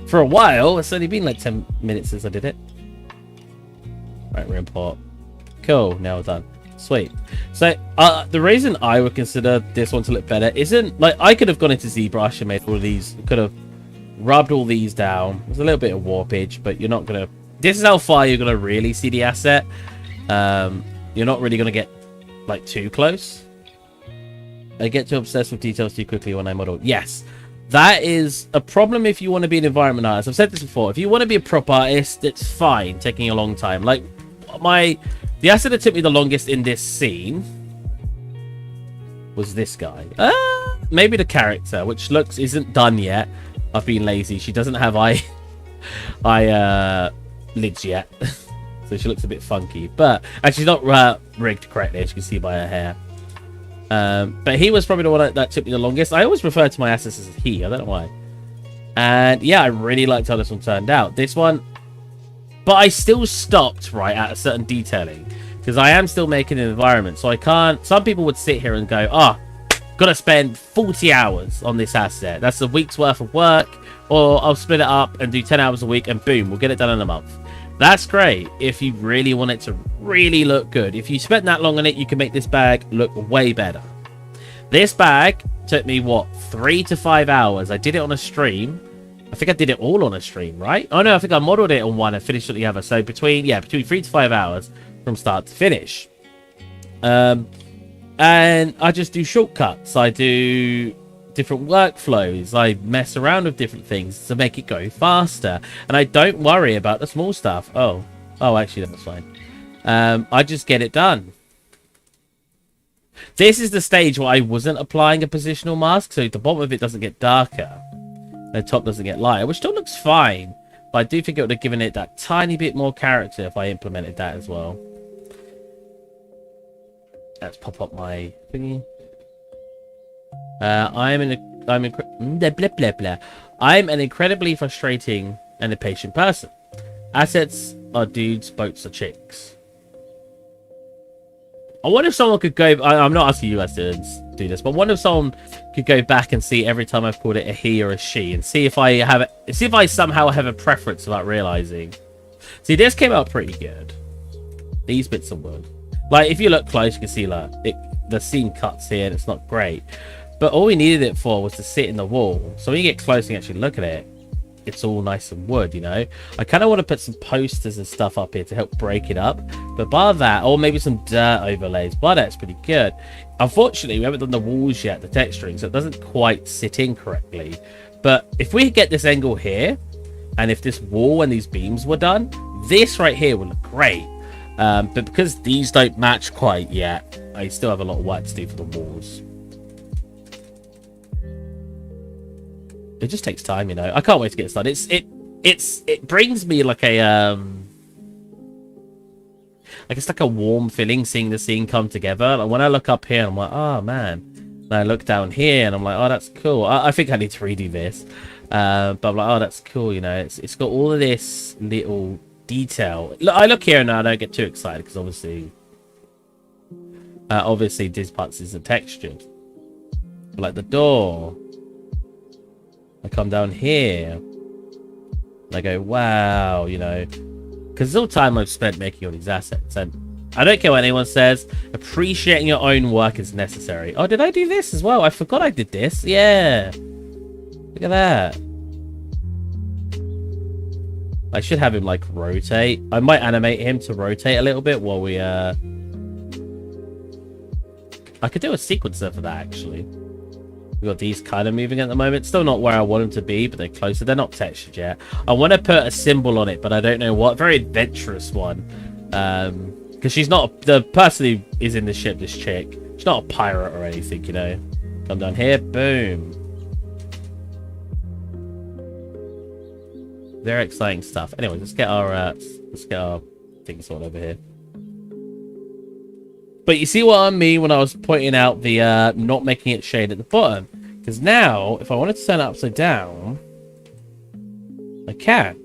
For a while? It's only been like 10 minutes since I did it. Right, we're in port. Cool, now done. Sweet. So, the reason I would consider this one to look better isn't, like, I could have gone into ZBrush and made all of these, could have rubbed all these down. There's a little bit of warpage, but you're not going to, this is how far you're going to really see the asset. You're not really going to get, like, too close. I get too obsessed with details too quickly when I model. Yes, that is a problem if you want to be an environment artist. I've said this before. If you want to be a prop artist, it's fine taking a long time. Like, the asset that took me the longest in this scene was this guy. Maybe the character, which isn't done yet. I've been lazy. She doesn't have eye lids yet. So she looks a bit funky. But, and she's not rigged correctly, as you can see by her hair. But he was probably the one that took me the longest. I always refer to my assets as he. I don't know why. And yeah, I really liked how this one turned out. This one, but I still stopped right at a certain detailing because I am still making an environment. So I can't. Some people would sit here and go, gotta spend 40 hours on this asset. That's a week's worth of work. Or I'll split it up and do 10 hours a week and boom, we'll get it done in a month. That's great if you really want it to really look good. If you spent that long on it, you can make this bag look way better. This bag took me, what, 3 to 5 hours. I did it on a stream. I think I did it all on a stream, right? Oh, no, I think I modeled it on one and finished on the other. So between 3 to 5 hours from start to finish. And I just do shortcuts. I do different workflows. I mess around with different things to make it go faster, and I don't worry about the small stuff. Oh actually that's fine. I just get it done. This is the stage where I wasn't applying a positional mask, so the bottom of it doesn't get darker, the top doesn't get lighter, which still looks fine, but I do think it would have given it that tiny bit more character if I implemented that as well. Let's pop up my thingy. I'm an incredibly frustrating and impatient person. Assets are dudes, boats are chicks. I wonder if someone could go. I'm not asking you guys to do this, but I wonder if someone could go back and see every time I've called it a he or a she, and see if I somehow have a preference without realizing. See, this came out pretty good. These bits of wood, like if you look close, you can see like the scene cuts here, and it's not great. But all we needed it for was to sit in the wall. So when you get close and actually look at it, it's all nice and wood, you know? I kind of want to put some posters and stuff up here to help break it up. But bar that, or maybe some dirt overlays. Bar that's pretty good. Unfortunately, we haven't done the walls yet, the texturing, so it doesn't quite sit in correctly. But if we get this angle here, and if this wall and these beams were done, this right here would look great. But because these don't match quite yet, I still have a lot of work to do for the walls. It just takes time, you know. I can't wait to get started. It brings me like a it's like a warm feeling seeing the scene come together. Like when I look up here, I'm like, oh man. And I look down here and I'm like, oh, that's cool. I think I need to redo this. But I'm like, oh, that's cool, you know. It's got all of this little detail. I look here and I don't get too excited because obviously this part isn't textured. But like the door. I come down here and I go, wow, you know, because it's all time I've spent making all these assets, and I don't care what anyone says, appreciating your own work is necessary. Oh, did I do this as well? I forgot I did this. Yeah, Look at that. I should have him, like, rotate. I might animate him to rotate a little bit while we, I could do a sequencer for that, actually. We've got these kind of moving at the moment. Still not where I want them to be, but they're closer. They're not textured yet. I want to put a symbol on it, but I don't know what. Very adventurous one. Because she's not... The person who is in the ship, this chick, she's not a pirate or anything, you know. Come down here. Boom. Very exciting stuff. Anyway, let's get our thing sorted over here. But you see what I mean when I was pointing out the not making it shade at the bottom. Because now, if I wanted to turn it upside down, I can.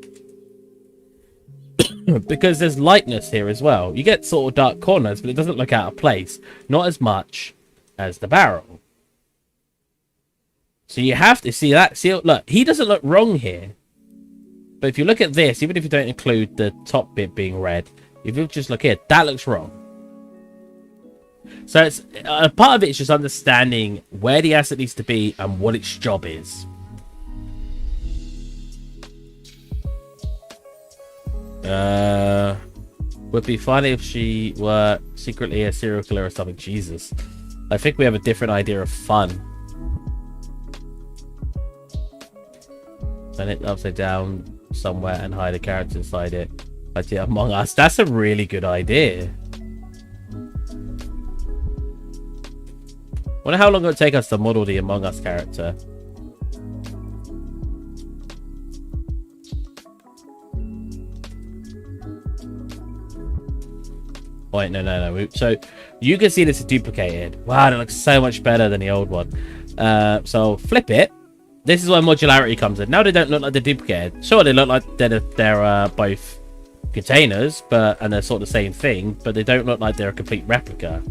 Because there's lightness here as well. You get sort of dark corners, but it doesn't look out of place. Not as much as the barrel. So you have to see that. See, look, he doesn't look wrong here. But if you look at this, even if you don't include the top bit being red, if you just look here, that looks wrong. So it's a part of it is just understanding where the asset needs to be and what its job is. Would be funny if she were secretly a serial killer or something. Jesus, I think we have a different idea of fun. Turn it upside down somewhere and hide a character inside it. Idea Among Us. That's a really good idea. Wonder how long it would take us to model the Among Us character. Wait, no. So you can see this is duplicated. Wow, it looks so much better than the old one. So flip it. This is where modularity comes in. Now they don't look like they're duplicated. Sure, they look like they're both containers, and they're sort of the same thing, but they don't look like they're a complete replica.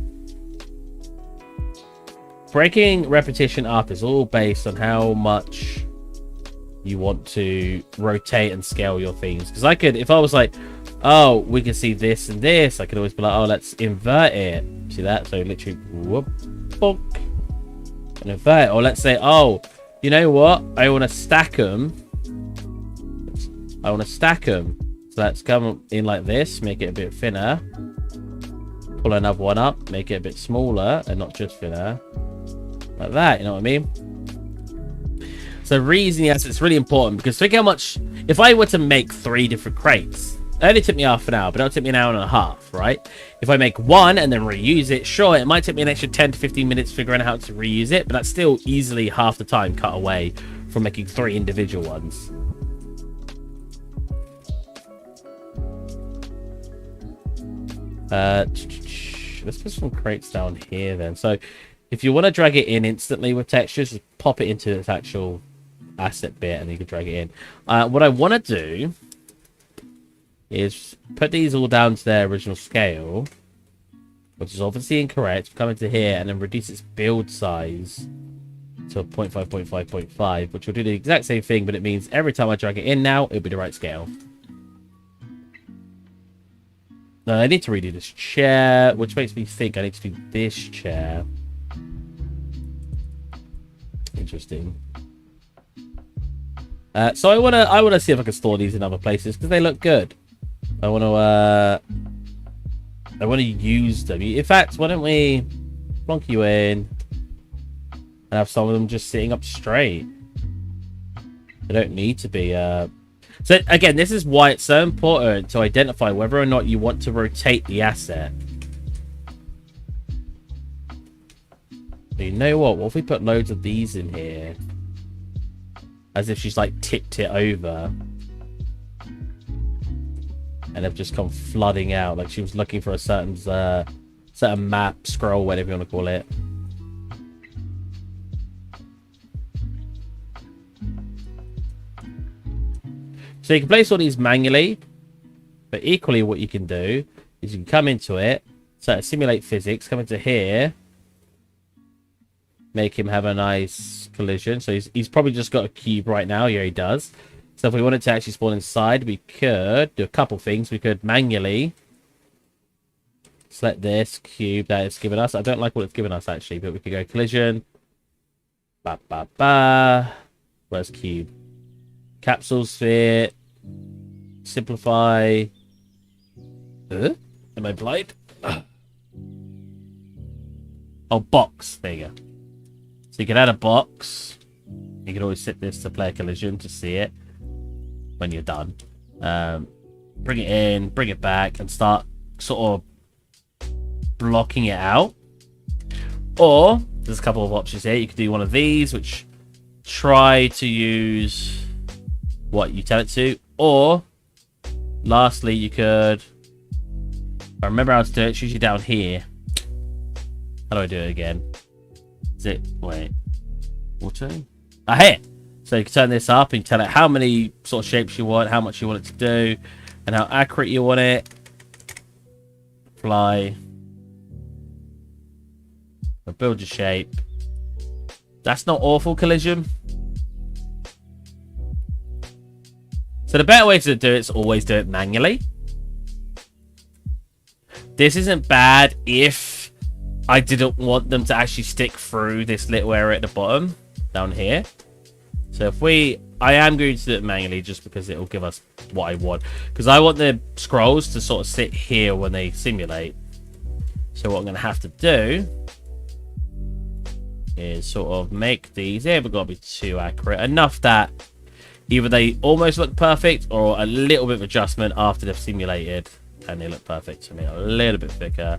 Breaking repetition up is all based on how much you want to rotate and scale your things. Because I could, if I was like, oh, we can see this and this, I could always be like, oh, let's invert it. See that? So literally, whoop, bonk, and invert it. Or let's say, oh, you know what? I want to stack them. So let's come in like this, make it a bit thinner. Pull another one up, make it a bit smaller and not just thinner. Like that, you know what I mean? So reusing the assets is really important, because think how much... If I were to make 3 different crates, it only took me half an hour, but it'll take me an hour and a half, right? If I make one and then reuse it, sure, it might take me an extra 10 to 15 minutes figuring out how to reuse it, but that's still easily half the time cut away from making 3 individual ones. Let's put some crates down here then. So if you want to drag it in instantly with textures, just pop it into its actual asset bit and you can drag it in. What I want to do is put these all down to their original scale, which is obviously incorrect. Come into here and then reduce its build size to 0.5, 0.5, 0.5, which will do the exact same thing, but it means every time I drag it in now, it'll be the right scale. Now I need to redo this chair, which makes me think I need to do this chair. Interesting. So I wanna see if I can store these in other places because they look good. I wanna use them. In fact, why don't we plonk you in and have some of them just sitting up straight? They don't need to be. So again, this is why it's so important to identify whether or not you want to rotate the asset. You know what? What if we put loads of these in here? As if she's like tipped it over. And they've just come flooding out. Like she was looking for a certain map, scroll, whatever you want to call it. So you can place all these manually. But equally what you can do is you can come into it. So simulate physics. Come into here. Make him have a nice collision. So he's probably just got a cube right now. Yeah, he does. So if we wanted to actually spawn inside, we could do a couple things. We could manually select this cube that it's given us. I don't like what it's given us, actually, but we could go collision. Ba, ba, ba. Where's cube? Capsule, sphere, simplify. Am I blind? Oh, box. There you go. So you can add a box. You can always set this to play a collision to see it when you're done. Bring it in, bring it back, and start sort of blocking it out. Or there's a couple of options here. You could do one of these, which try to use what you tell it to. Or lastly, you could. I remember how to do it. It's usually down here. How do I do it again? Is it... Wait. Auto? Ah, here! So you can turn this up and you tell it how many sort of shapes you want, how much you want it to do, and how accurate you want it. Apply. Build your shape. That's not awful, collision. So the better way to do it is always do it manually. This isn't bad if I didn't want them to actually stick through this little area at the bottom down here. So if I am going to do it manually just because it will give us what I want, because I want the scrolls to sort of sit here when they simulate. So what I'm going to have to do is sort of make these, they haven't got to be too accurate, enough that either they almost look perfect or a little bit of adjustment after they've simulated and they look perfect. So I mean a little bit thicker.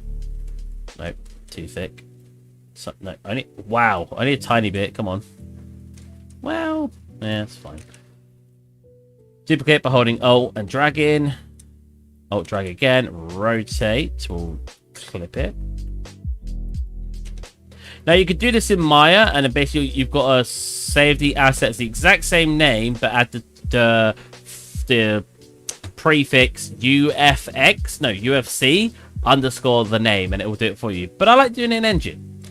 Nope, too thick. So, no, wow, I need a tiny bit. Come on. Well, yeah, it's fine. Duplicate by holding Alt and drag in. Alt, drag again. Rotate. We'll clip it. Now you could do this in Maya, and then basically you've got to save the assets the exact same name, but add the prefix UFX, no, UFC underscore the name, and it will do it for you. But I like doing it in Engine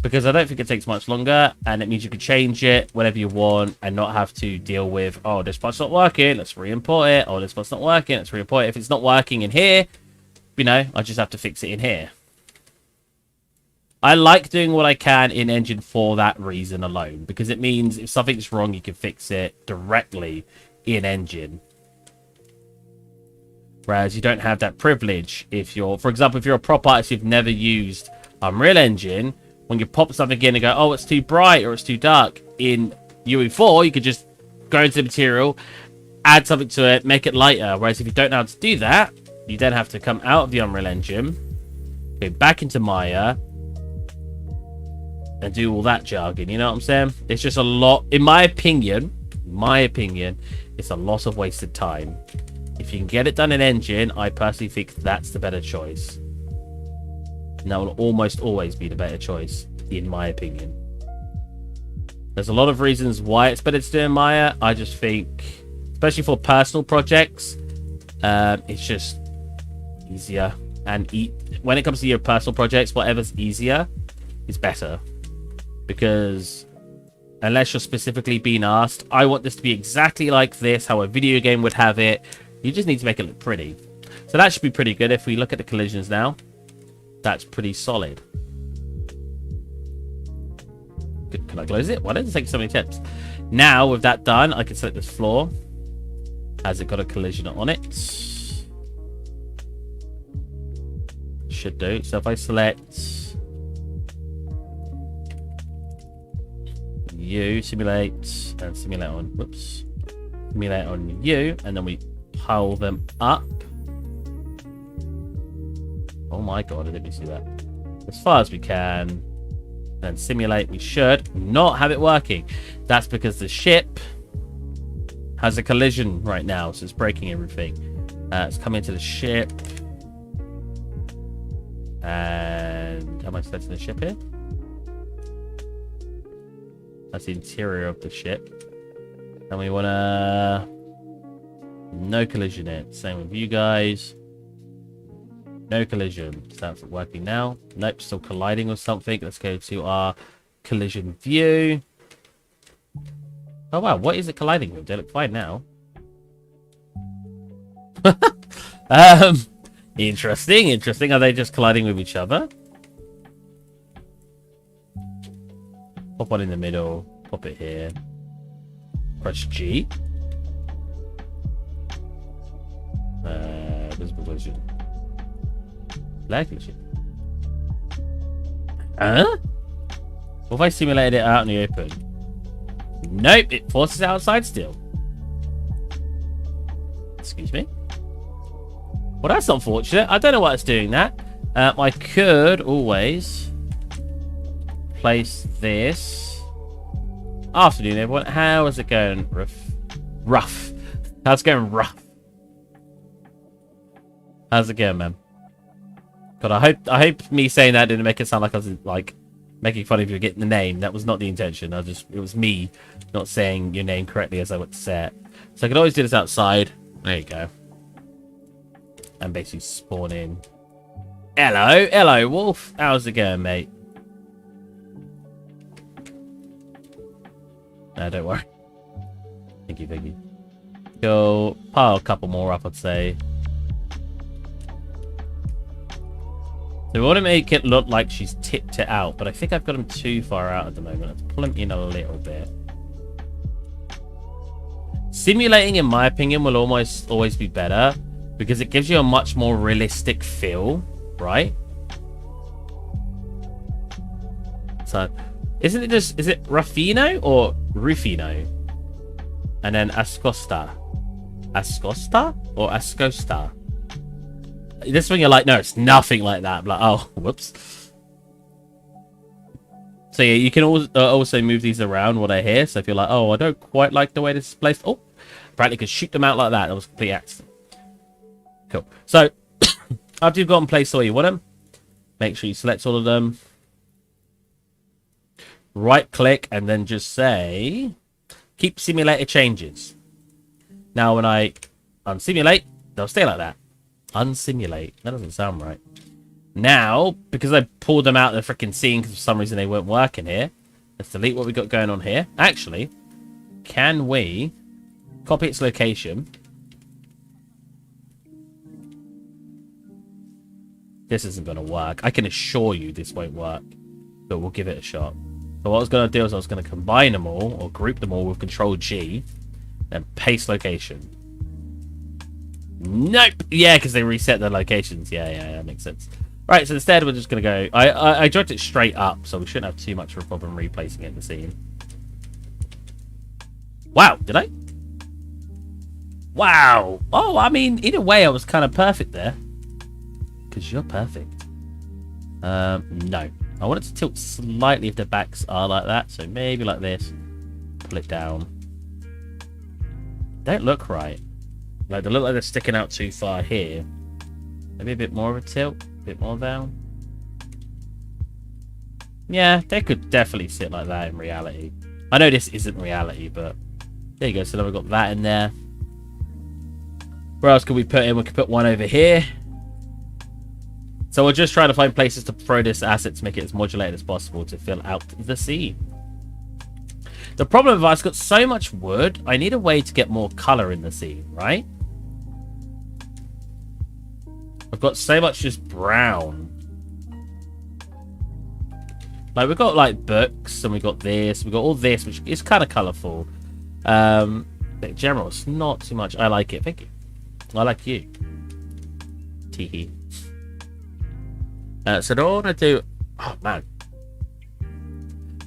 because I don't think it takes much longer, and it means you can change it whenever you want and not have to deal with, oh, this part's not working, let's re-import it. Oh, this part's not working, let's re-import it. If it's not working in here, you know, I just have to fix it in here. I like doing what I can in Engine for that reason alone, because it means if something's wrong, you can fix it directly in Engine. Whereas you don't have that privilege if you're, for example, if you're a prop artist who've never used Unreal Engine, when you pop something in and go, oh, it's too bright or it's too dark, in UE4, you could just go into the material, add something to it, make it lighter. Whereas if you don't know how to do that, you then have to come out of the Unreal Engine, go back into Maya, and do all that jargon, you know what I'm saying? It's just a lot, in my opinion, it's a lot of wasted time. If you can get it done in Engine, I personally think that's the better choice. And that will almost always be the better choice, in my opinion. There's a lot of reasons why it's better to do in Maya. I just think, especially for personal projects, it's just easier. And when it comes to your personal projects, whatever's easier is better. Because unless you're specifically being asked, I want this to be exactly like this, how a video game would have it, you just need to make it look pretty. So that should be pretty good. If we look at the collisions now, that's pretty solid. Good. Can I close it? Why did it take so many tips? Now, with that done, I can select this floor. Has it got a collision on it? Should do. So if I select U, simulate, and simulate on, whoops, simulate on U, and then we pile them up. Oh my god, I didn't see that. As far as we can, then simulate. We should not have it working. That's because the ship has a collision right now, so it's breaking everything. It's coming to the ship, and how am I selecting the ship here? That's the interior of the ship. And we want to... no collision it. Same with you guys. No collision. Is that working now? Nope, still colliding with something. Let's go to our collision view. Oh wow, what is it colliding with? They look fine now. Interesting. Are they just colliding with each other? Pop one in the middle. Pop it here. Press G. Visible collision. Flare collision. Huh? What if I simulated it out in the open? Nope, it forces it outside still. Excuse me? Well, that's unfortunate. I don't know why it's doing that. I could always place this. Afternoon, everyone. How is it going? Rough. How's it going, rough? How's it going, man? God, I hope me saying that didn't make it sound like I was like making fun of you getting the name. That was not the intention. It was me not saying your name correctly as I would say it. So I could always do this outside. There you go. And basically spawn in. Hello, Wolf. How's it going, mate? No, don't worry. Thank you. Go pile a couple more up, I'd say. So we want to make it look like she's tipped it out, but I think I've got him too far out at the moment. Let's pull him in a little bit. Simulating, in my opinion, will almost always be better because it gives you a much more realistic feel, right? So, is it Ruffino or Rufino? And then Ascosta. Ascosta or Ascosta? This one you're like, no, it's nothing like that. I'm like, oh, whoops. So yeah, you can also move these around, what I hear. So if you're like, oh, I don't quite like the way this is placed. Oh, apparently you can shoot them out like that. That was a complete accident. Cool. So, after you've got them placed where you want them, make sure you select all of them. Right click and then just say, keep simulator changes. Now when I unsimulate, they'll stay like that. Unsimulate. That doesn't sound right. Now, because I pulled them out of the freaking scene because for some reason they weren't working here, let's delete what we got going on here. Actually, can we copy its location? This isn't going to work. I can assure you this won't work, but we'll give it a shot. So what I was going to do is I was going to combine them all or group them all with Control G and paste location. Nope. Yeah, because they reset their locations. Yeah, that makes sense. Right, so instead we're just going to go... I dragged it straight up, so we shouldn't have too much of a problem replacing it in the scene. Wow, did I? Wow. Oh, I mean, either way, I was kind of perfect there. Because you're perfect. No. I want it to tilt slightly if the backs are like that, so maybe like this. Pull it down. Don't look right. Like, they look like they're sticking out too far here. Maybe a bit more of a tilt. A bit more down. Yeah, they could definitely sit like that in reality. I know this isn't reality, but... There you go. So now we've got that in there. Where else could we put in? We could put one over here. So we're just trying to find places to throw this asset to make it as modulated as possible to fill out the scene. The problem is I've got so much wood, I need a way to get more color in the scene, right? I've got so much just brown. Like, we've got, like, books, and we've got this. We've got all this, which is kind of colourful. But in general, it's not too much. I like it. Thank you. I like you. Teehee. So do I want to do... Oh, man.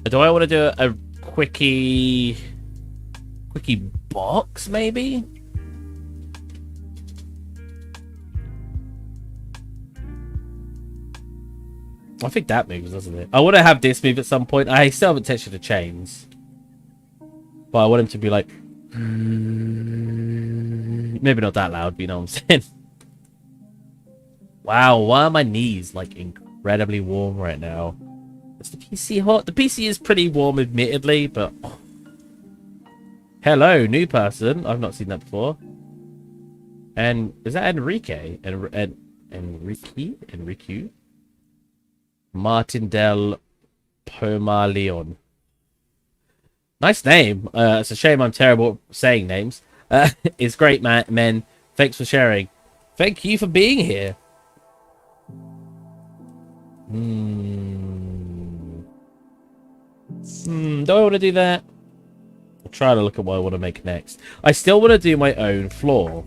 Do I want to do a quickie box, maybe? I think that moves, doesn't it? I want to have this move at some point. I still haven't tested the chains. But I want him to be like... Maybe not that loud, but you know what I'm saying? Wow, why are my knees, like, incredibly warm right now? Is the PC hot? The PC is pretty warm, admittedly, but... Oh. Hello, new person. I've not seen that before. And is that Enrique? Enrique? Martin del Pomaleon. Nice name. It's a shame I'm terrible at saying names. It's great, men. Thanks for sharing. Thank you for being here. Do I want to do that? I'm trying to look at what I want to make next. I still want to do my own floor.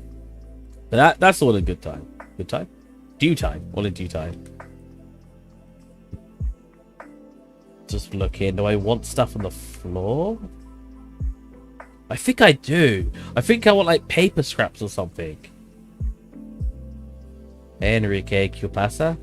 But that's all in good time. Good time? Due time. All in due time. Just looking. Do I want stuff on the floor? I think I do. I think I want like paper scraps or something. Hey, Enrique, ¿qué pasa?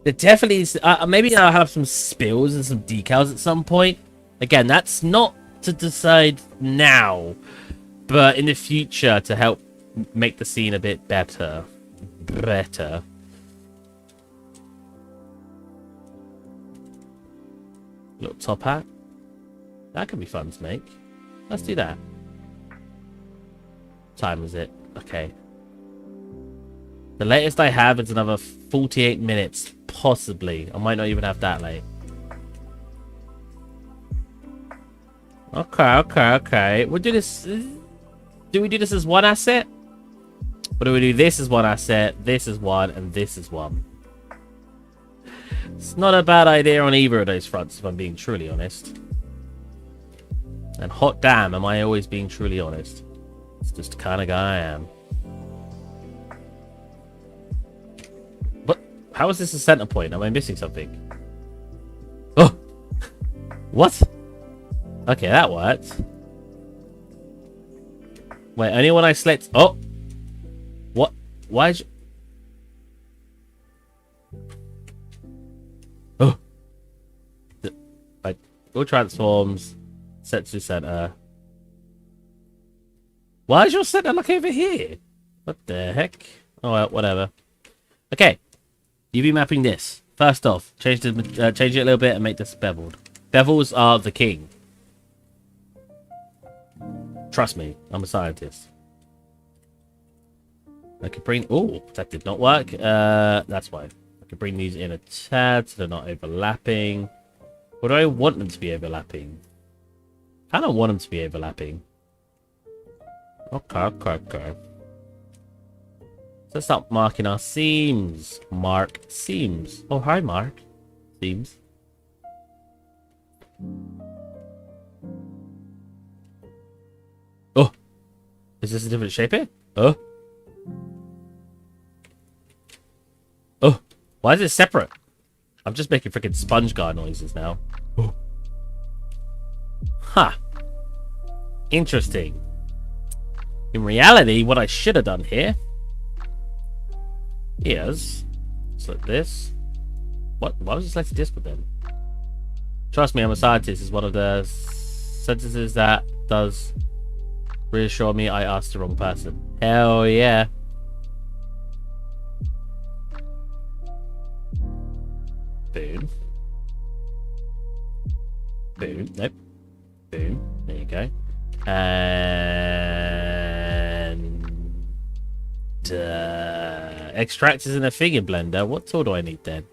There definitely is. Maybe I'll have some spills and some decals at some point. Again, that's not to decide now, but in the future to help make the scene a bit better. Little top hat. That could be fun to make. Let's do that. Time is it? Okay. The latest I have is another 48 minutes, possibly. I might not even have that late. Okay. We'll do this. Do we do this as one asset? Or do we do this as one asset, this is one, and this is one? It's not a bad idea on either of those fronts, if I'm being truly honest. And hot damn, am I always being truly honest? It's just the kind of guy I am. What? How is this a center point? Am I missing something? Oh! What? Okay, that worked. Wait, only when I select... Oh! What? Why is... Oh! All transforms. Set to center. Why is your center like over here? What the heck? Oh well, whatever. Okay. UV mapping this. First off, change it a little bit and make this beveled. Bevels are the king. Trust me, I'm a scientist. I could bring... Oh, that did not work. That's why. I could bring these in a tad so they're not overlapping. Or do I want them to be overlapping? I don't want them to be overlapping. Okay. Let's start marking our seams. Mark seams. Oh, hi, Mark. Seams. Oh! Is this a different shape here? Oh! Oh! Why is it separate? I'm just making freaking sponge guard noises now. Oh. Huh. Interesting. In reality, what I should have done here is select this. What? Why was it selected this with them? Trust me, I'm a scientist is one of the sentences that does reassure me I asked the wrong person. Hell yeah. Boom. Boom. Nope. Boom. There you go. And extract is in a figure blender. What tool do I need then?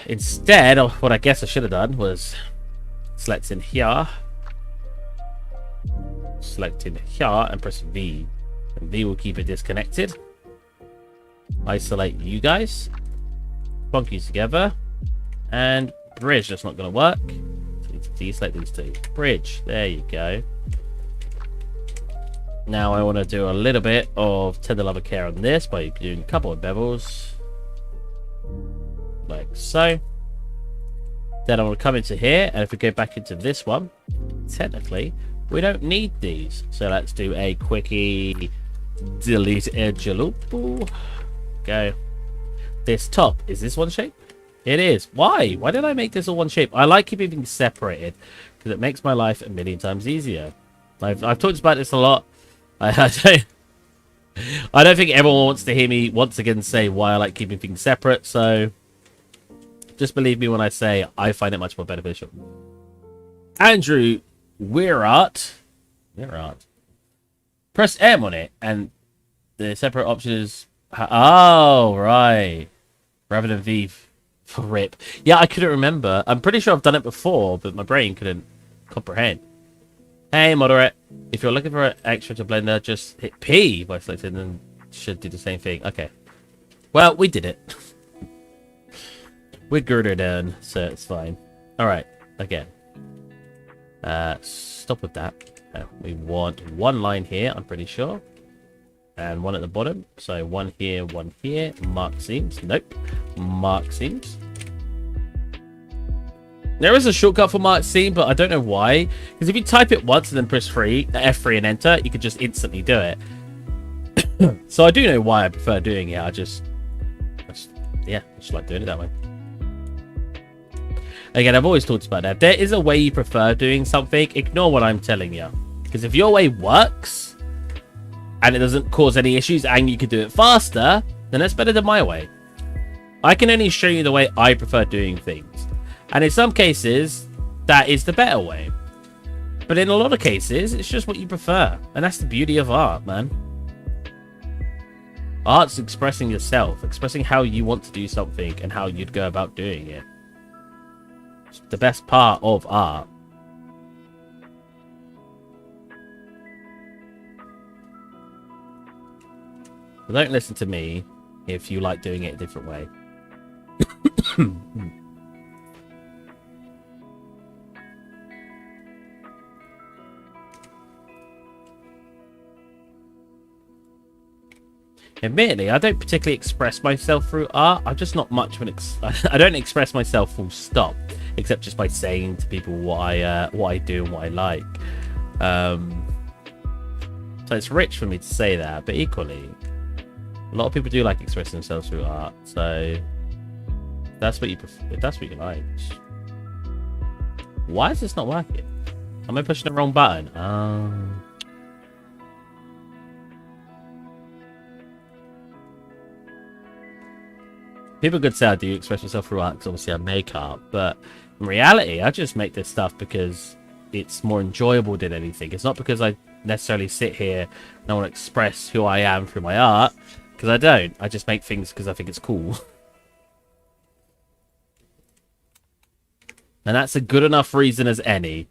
Instead, what I guess I should have done was select in here, select in here, and press V. And V will keep it disconnected. Isolate you guys. Plonk you together. And bridge, that's not going to work. So need to deselect these two. Bridge, there you go. Now I want to do a little bit of tender loving care on this by doing a couple of bevels. Like so. Then I want to come into here, and if we go back into this one, technically, we don't need these. So let's do a quickie delete edge loop. Go. This top, is this one shape? It is. Why? Why did I make this all one shape? I like keeping things separated because it makes my life a million times easier. I've talked about this a lot. I don't think everyone wants to hear me once again say why I like keeping things separate, so just believe me when I say I find it much more beneficial. Andrew Weirart. Press M on it, and the separate option is... Oh, right. Rather than V for rip. Yeah, I couldn't remember. I'm pretty sure I've done it before, but my brain couldn't comprehend. Hey, moderate. If you're looking for an extra to Blender, just hit P by selecting and should do the same thing. Okay. Well, we did it. We're girded done, so it's fine. Alright, again. Stop with that. We want one line here, I'm pretty sure. And one at the bottom. So one here, one here. Mark seams. Nope. Mark seams. There is a shortcut for mark seam, but I don't know why. Because if you type it once and then press F3 and enter, you could just instantly do it. So I do know why I prefer doing it. I just like doing it that way. Again, I've always talked about that. There is a way you prefer doing something. Ignore what I'm telling you. Because if your way works, and it doesn't cause any issues, and you can do it faster, then that's better than my way. I can only show you the way I prefer doing things. And in some cases, that is the better way. But in a lot of cases, it's just what you prefer. And that's the beauty of art, man. Art's expressing yourself, expressing how you want to do something and how you'd go about doing it. It's the best part of art. But don't listen to me if you like doing it a different way. Admittedly, I don't particularly express myself through art. I'm just not much of an I don't express myself full stop, except just by saying to people what I do and what I like. So it's rich for me to say that, but equally, a lot of people do like expressing themselves through art. So that's what you prefer. If that's what you like. Why is this not working? Am I pushing the wrong button? People could say I do express myself through art because obviously I make art, but in reality, I just make this stuff because it's more enjoyable than anything. It's not because I necessarily sit here and I want to express who I am through my art, because I don't. I just make things because I think it's cool. And that's a good enough reason as any,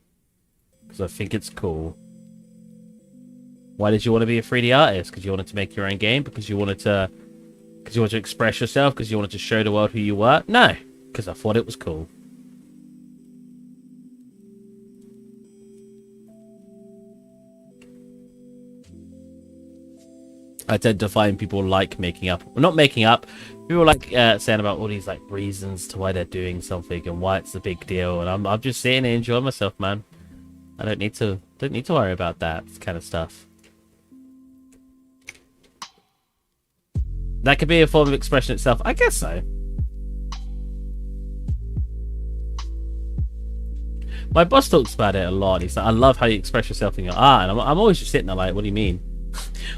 because I think it's cool. Why did you want to be a 3D artist? Because you wanted to make your own game? Because you wanted to express yourself? Because you wanted to show the world who you were? No, because I thought it was cool. I tend to find people like making up, well, not making up, people like saying about all these like reasons to why they're doing something and why it's a big deal, and I'm just sitting and enjoying myself, man. I don't need to worry about that kind of stuff. That could be a form of expression itself. I guess so. My boss talks about it a lot. He's like, I love how you express yourself in your art. And I'm always just sitting there like, what do you mean?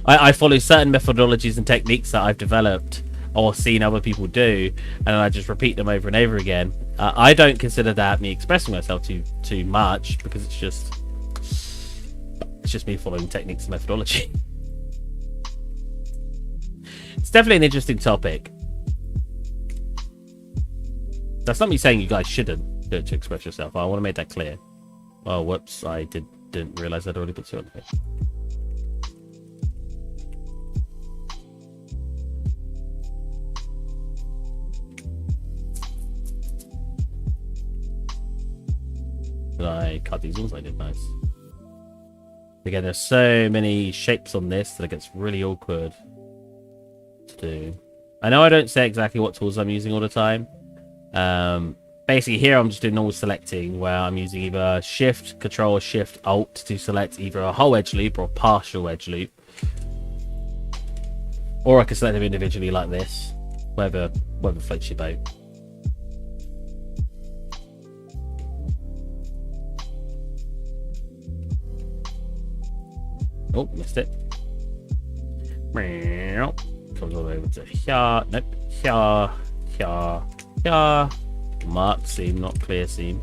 I follow certain methodologies and techniques that I've developed or seen other people do, and I just repeat them over and over again. I don't consider that me expressing myself too much, because it's just me following techniques and methodology. It's definitely an interesting topic. That's not me saying you guys shouldn't do it to express yourself. I want to make that clear. Oh, whoops. I didn't realize I'd already put two on here. Did I cut these ones? I did. Nice. Again, there's so many shapes on this that it gets really awkward to do. I know I don't say exactly what tools I'm using all the time. Basically here I'm just doing normal selecting, where I'm using either Shift, Control, Shift, Alt to select either a whole edge loop or a partial edge loop. Or I can select them individually like this, whatever floats your boat. Oh, missed it. Comes all the way over to here. Nope. Here. Mark seam, not clear seam.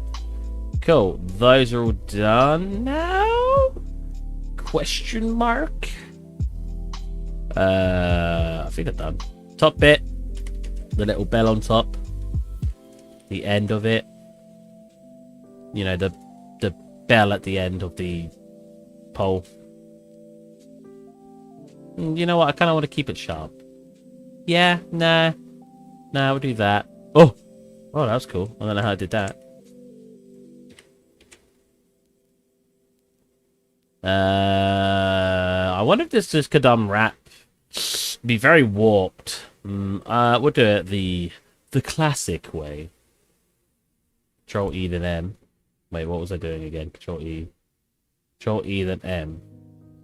Cool. Those are all done now? Question mark? I think they're done. Top bit. The little bell on top. The end of it. You know, the bell at the end of the pole. You know what? I kind of want to keep it sharp. Yeah, nah, we'll do that. Oh, that was cool. I don't know how I did that. I wonder if this just could unwrap. Be very warped. We'll do it the classic way. Control E then M. Wait, what was I doing again? Control E. Control E then M.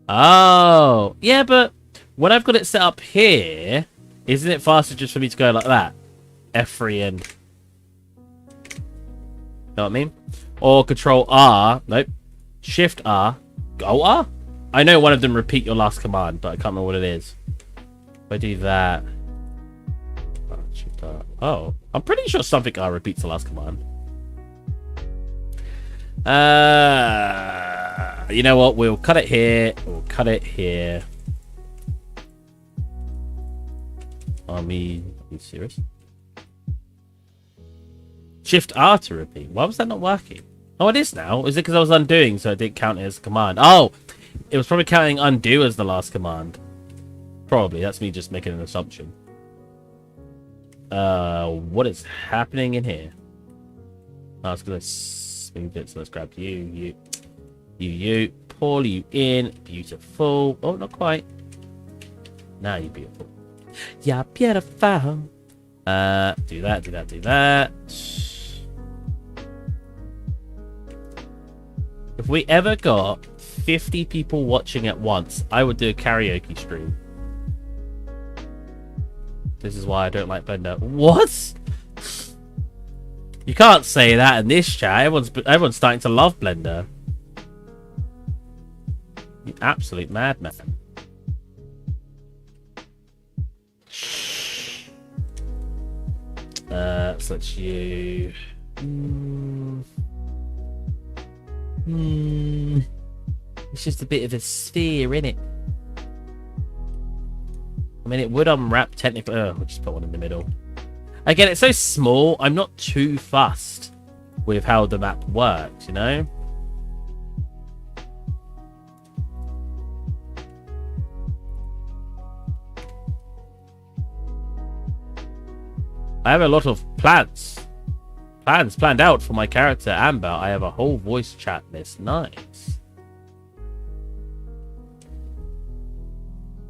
Oh, yeah, but when I've got it set up here, isn't it faster just for me to go like that? F3 and... Know what I mean? Or Control R. Nope. Shift R. Go R? I know one of them repeat your last command, but I can't remember what it is. If I do that... Oh, I'm pretty sure something R repeats the last command. You know what? We'll cut it here. We'll cut it here. Are you serious? Shift R to repeat. Why was that not working? Oh, it is now. Is it because I was undoing, so it didn't count it as a command? Oh, it was probably counting undo as the last command. Probably. That's me just making an assumption. What is happening in here? Oh, it's because I moved it, so let's grab you. Pull you in. Beautiful. Oh, not quite. Now you're beautiful. Yeah, beautiful. Do that. If we ever got 50 people watching at once, I would do a karaoke stream. This is why I don't like Blender. What? You can't say that in this chat. Everyone's starting to love Blender. You absolute madman. So that's you. It's just a bit of a sphere, innit? I mean, it would unwrap technically. Oh, we'll just put one in the middle. Again, it's so small. I'm not too fussed with how the map works, you know? I have a lot of plans planned out for my character, Amber. I have a whole voice chat list. Nice.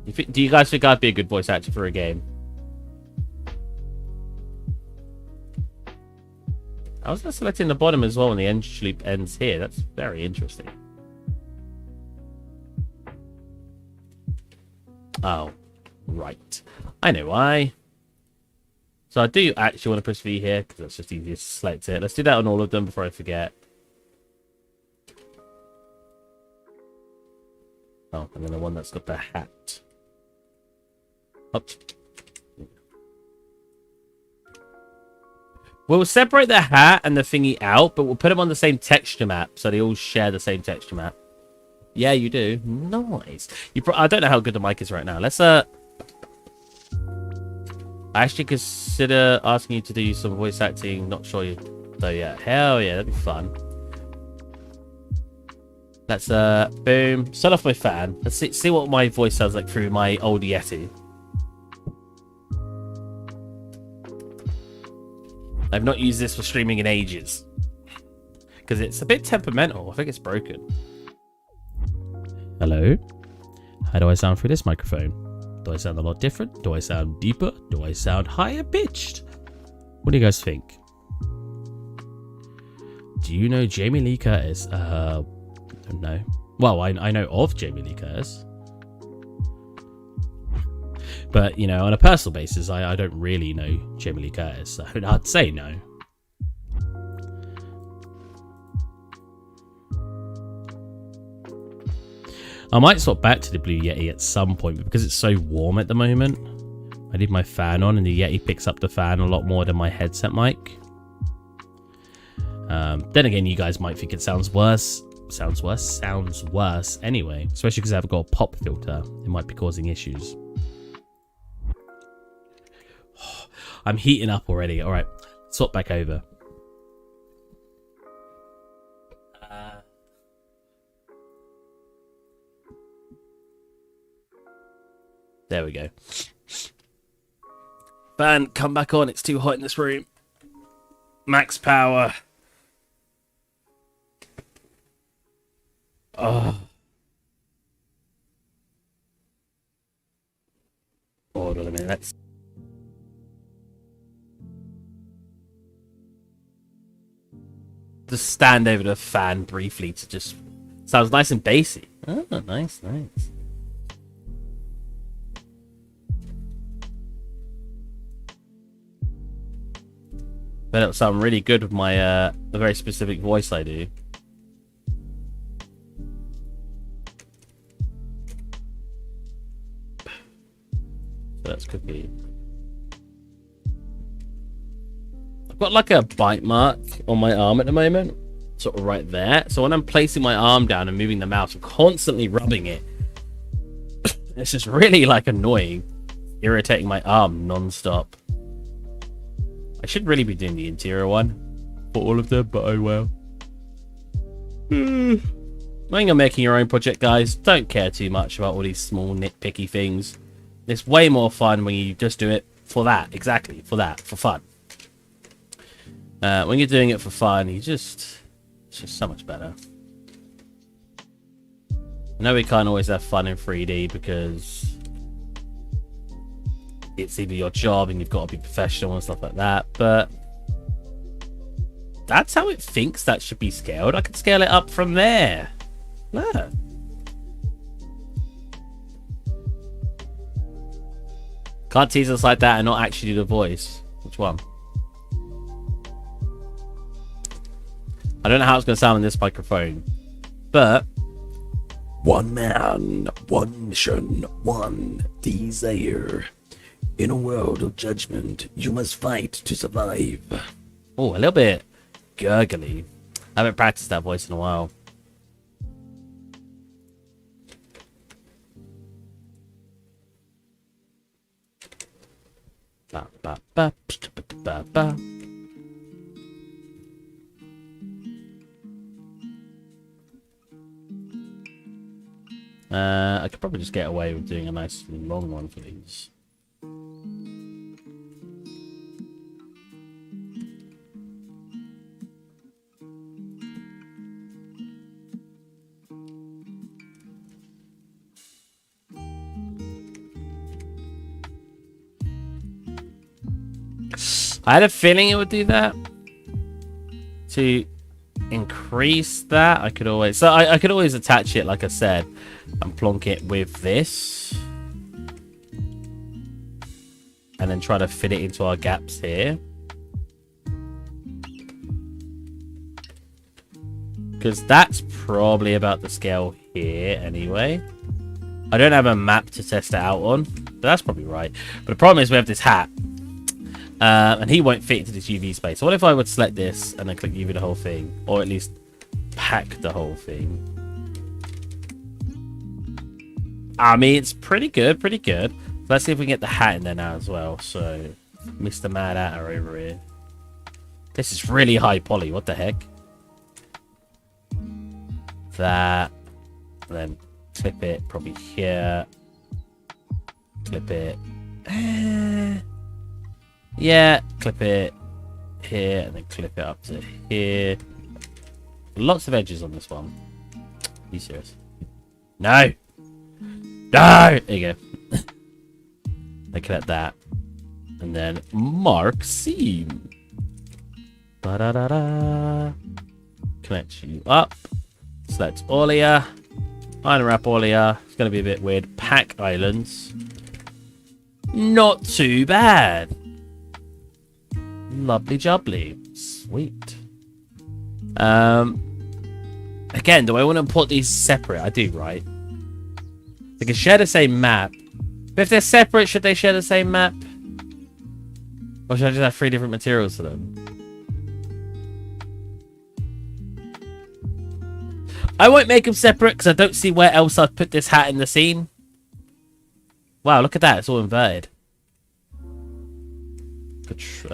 Do you guys think I'd be a good voice actor for a game? I was selecting the bottom as well when the end loop ends here. That's very interesting. Oh, right. I know why. So I do actually want to push V here, because that's just easier to select it. Let's do that on all of them before I forget. Oh, and then the one that's got the hat. Up. We'll separate the hat and the thingy out, but we'll put them on the same texture map, so they all share the same texture map. Yeah, you do. Nice. I don't know how good the mic is right now. Let's I actually consider asking you to do some voice acting. Not sure you. So yeah, hell yeah, that'd be fun. Let's boom. Set off my fan. Let's see what my voice sounds like through my old Yeti. I've not used this for streaming in ages because it's a bit temperamental. I think it's broken. Hello. How do I sound through this microphone? Do I sound a lot different? Do I sound deeper? Do I sound higher pitched? What do you guys think? Do you know Jamie Lee Curtis? I don't know. Well, I know of Jamie Lee Curtis. But, you know, on a personal basis, I don't really know Jamie Lee Curtis. So I'd say no. I might swap back to the Blue Yeti at some point, but because it's so warm at the moment, I leave my fan on and the Yeti picks up the fan a lot more than my headset mic. Then again, you guys might think it sounds worse. Sounds worse anyway, especially because I've got a pop filter. It might be causing issues. I'm heating up already. All right, swap back over. There we go. Fan, come back on. It's too hot in this room. Max power. Oh. Hold on a minute. Let's... just stand over the fan briefly to just... sounds nice and bassy. Oh, nice, nice. But it'll sound really good with my the very specific voice I do. So that's cookie. I've got like a bite mark on my arm at the moment, sort of right there. So when I'm placing my arm down and moving the mouse, I'm constantly rubbing it. It's just really like annoying, irritating my arm non-stop. I should really be doing the interior one for all of them, but oh well. When you're making your own project, guys, don't care too much about all these small nitpicky things. It's way more fun when you just do it for that, exactly, for that, for fun. When you're doing it for fun, it's just so much better. I know we can't always have fun in 3D because it's either your job and you've got to be professional and stuff like that, but that's how it thinks that should be scaled. I can scale it up from there. Yeah. Can't tease us like that and not actually do the voice. Which one? I don't know how it's going to sound on this microphone, but one man, one mission, one desire. In a world of judgment, you must fight to survive. Oh, a little bit gurgly. I haven't practiced that voice in a while. Ba, ba, ba, ba, ba, ba. I could probably just get away with doing a nice long one for these. I had a feeling it would do that. To increase that, I could always... so I could always attach it, like I said, and plonk it with this. And then try to fit it into our gaps here. Because that's probably about the scale here anyway. I don't have a map to test it out on, but that's probably right. But the problem is we have this hat. And he won't fit into this UV space. So what if I would select this and then click UV the whole thing? Or at least pack the whole thing. I mean, it's pretty good, pretty good. Let's see if we can get the hat in there now as well. So, Mr. Mad Hatter over here. This is really high poly. What the heck? That. And then clip it probably here. Clip it. Yeah, clip it here and then clip it up to here. Lots of edges on this one. Are you serious? No! No! There you go. Then connect that. And then mark seam. Ba-da-da-da. Connect you up. Select all of ya. Unwrap all of ya. It's going to be a bit weird. Pack islands. Not too bad. Lovely jubbly. Sweet. Again, do I want to put these separate? I do, right? They can share the same map. But if they're separate, should they share the same map? Or should I just have 3 different materials for them? I won't make them separate because I don't see where else I'd put this hat in the scene. Wow, look at that. It's all inverted.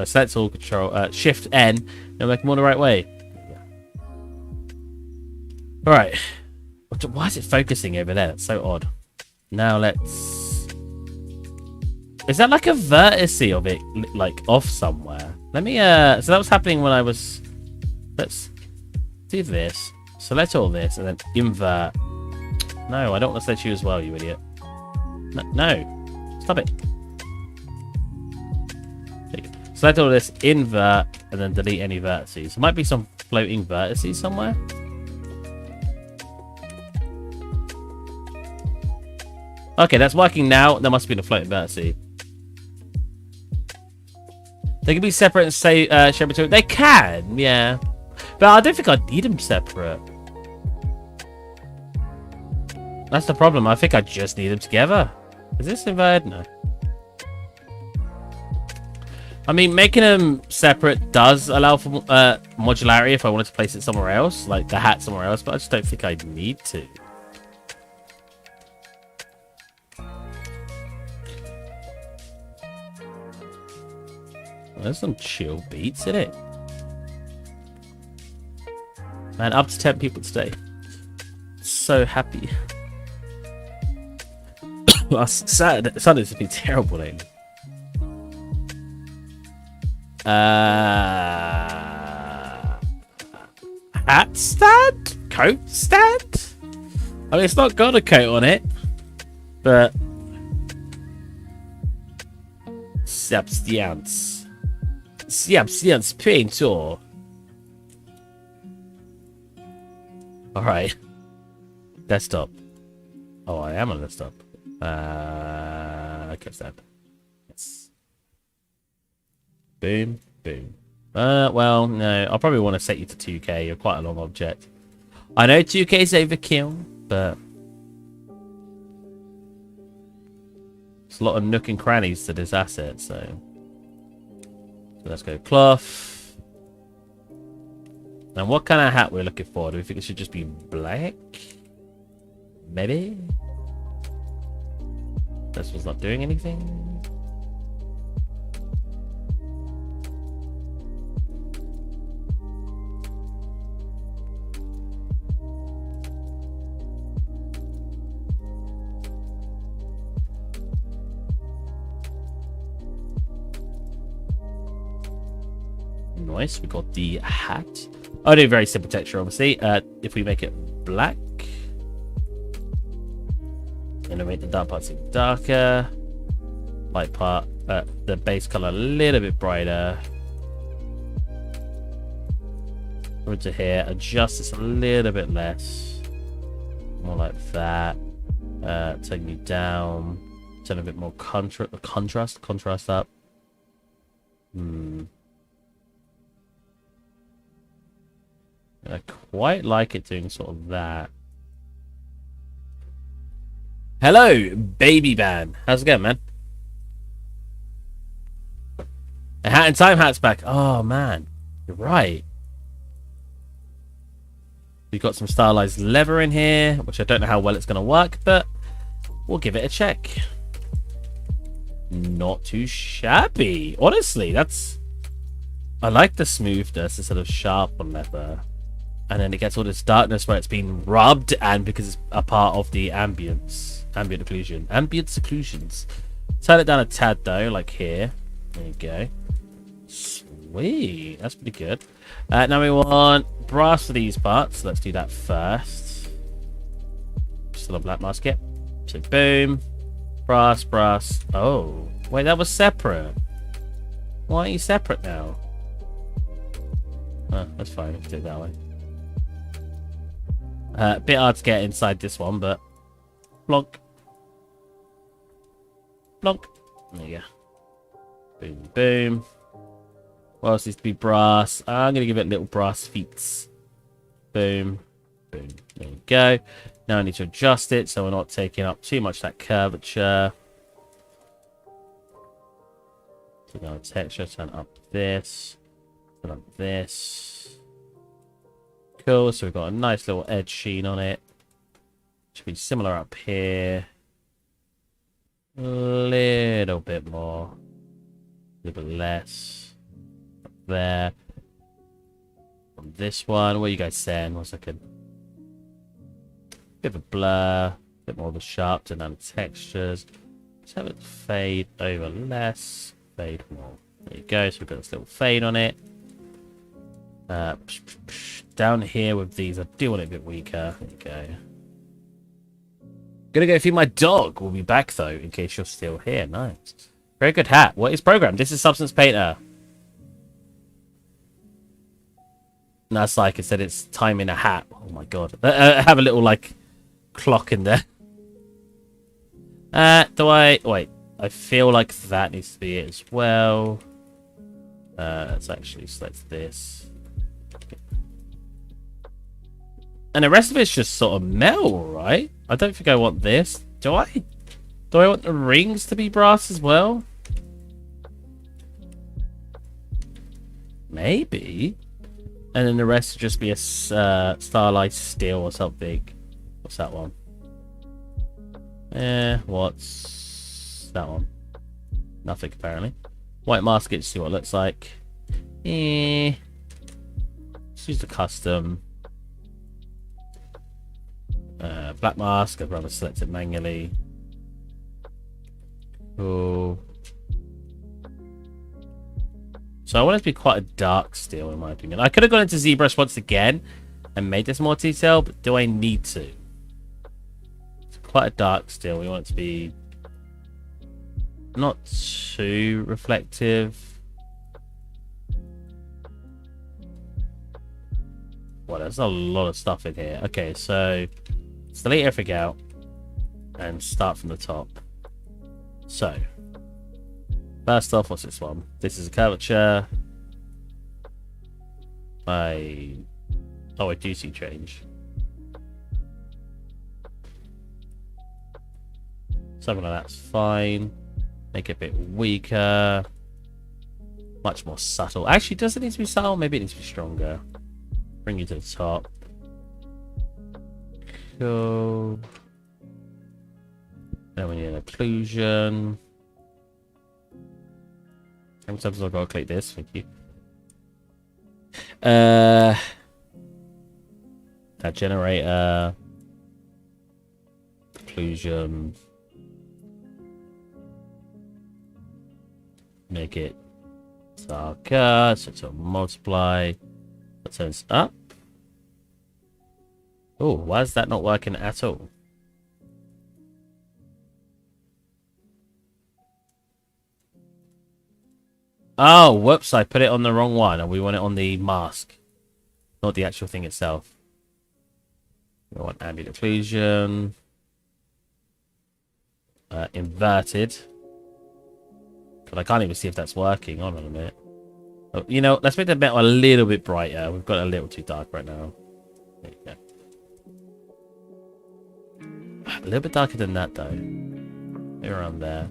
Select all, control, shift N, and make them all the right way. Alright. Why is it focusing over there? That's so odd. Now let's Is that like a vertice of it, like off somewhere? Let me, so that was happening when I was, let's do this. Select all this and then invert. No, I don't want to select you as well, you idiot. No. Stop it. Select all this, invert, and then delete any vertices. There might be some floating vertices somewhere. Okay, that's working now. There must be the floating vertice. They can be separate and say share between. They can, yeah. But I don't think I need them separate. That's the problem. I think I just need them together. Is this inverted? No. I mean, making them separate does allow for modularity if I wanted to place it somewhere else, like the hat somewhere else, but I just don't think I need to. There's some chill beats in it. Man, up to 10 people today. So happy. Sunday's been terrible lately. Hat stand? Coat stand? I mean, it's not got a coat on it, but substance paint or alright. Desktop. Oh, I am on desktop. Okay, stand. Yes. Boom, boom. Well, no, I'll probably want to set you to 2K. You're quite a long object. I know 2K is overkill, but there's a lot of nook and crannies to this asset, so let's go cloth. And what kind of hat we're looking for? Do we think it should just be black? Maybe? This one's not doing anything. Nice, we got the hat. Oh, no, very simple texture, obviously. If we make it black, and make the dark parts even darker, light part, the base color a little bit brighter. Over to here, adjust this a little bit less, more like that. Turn you down, turn a bit more contrast up. I quite like it doing sort of that. Hello, baby man. How's it going, man? A hat in time, hat's back. Oh, man. You're right. We've got some stylized leather in here, which I don't know how well it's going to work, but we'll give it a check. Not too shabby. Honestly, that's... I like the smoothness instead of sharp on leather. And then it gets all this darkness where it's been rubbed, and because it's a part of the ambient occlusion. Ambient occlusions. Turn it down a tad though, like here. There you go. Sweet. That's pretty good. Now we want brass for these parts. So let's do that first. Still a black mask, yep. So boom. Brass, brass. Oh. Wait, that was separate. Why are you separate now? Oh, that's fine. Let's do it that way. A bit hard to get inside this one, but blonk. Blonk. There you go. Boom, boom. What else needs to be brass? I'm going to give it little brass feet. Boom. Boom. There you go. Now I need to adjust it so we're not taking up too much of that curvature. Turn down texture, turn up this. Turn up this. Cool, so we've got a nice little edge sheen on it. Should be similar up here. A little bit more. A little bit less. Up there. On this one, what are you guys saying? 1 second. Bit of a blur. A bit more of a sharp, turn down the textures. Let's have it fade over less, fade more. There you go. So we've got this little fade on it. Down here with these, I do want it a bit weaker. There you go. Gonna go feed my dog. We'll be back though, in case you're still here. Nice. Very good hat. What is programmed? This is Substance Painter. And that's like I said, it's time in a hat. Oh my god. Have a little like clock in there. Do I wait? I feel like that needs to be it as well. Let's actually select this. And the rest of it's just sort of metal, right? I don't think I want this. Do I? Do I want the rings to be brass as well? Maybe. And then the rest would just be a starlight steel or something. What's that one? What's that one? Nothing, apparently. White mask it to see what it looks like. Let's use the custom. Black mask, I'd rather select it manually. Cool. So I want it to be quite a dark steel, in my opinion. I could have gone into ZBrush once again and made this more detailed, but do I need to? It's quite a dark steel. We want it to be not too reflective. Well, there's a lot of stuff in here. Okay, so let's delete everything out and start from the top. So, first off, what's this one? This is a curvature. I do see change. Something like that's fine. Make it a bit weaker. Much more subtle. Actually, does it need to be subtle? Maybe it needs to be stronger. Bring you to the top. Cool. Then we need an occlusion. How many times have I got to click this? Thank you. That generator. Occlusion. Make it darker, so it'll multiply. That turns up. Oh, why is that not working at all? Oh, whoops, I put it on the wrong one, and we want it on the mask, not the actual thing itself. We want ambient occlusion. Inverted. But I can't even see if that's working. Hold on a minute. Oh, you know, let's make the metal a little bit brighter. We've got it a little too dark right now. There you go. A little bit darker than that, though. Maybe around there.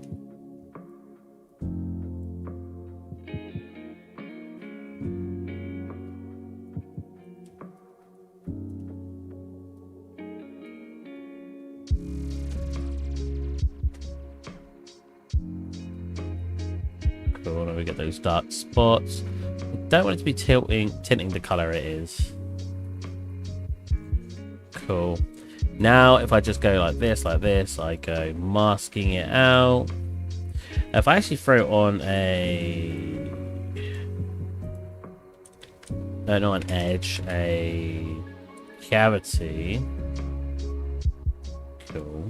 Cool, now we get those dark spots. I don't want it to be tinting the color it is. Cool. Now, if I just go like this, I go masking it out. If I actually throw on a... not an edge, a cavity. Cool.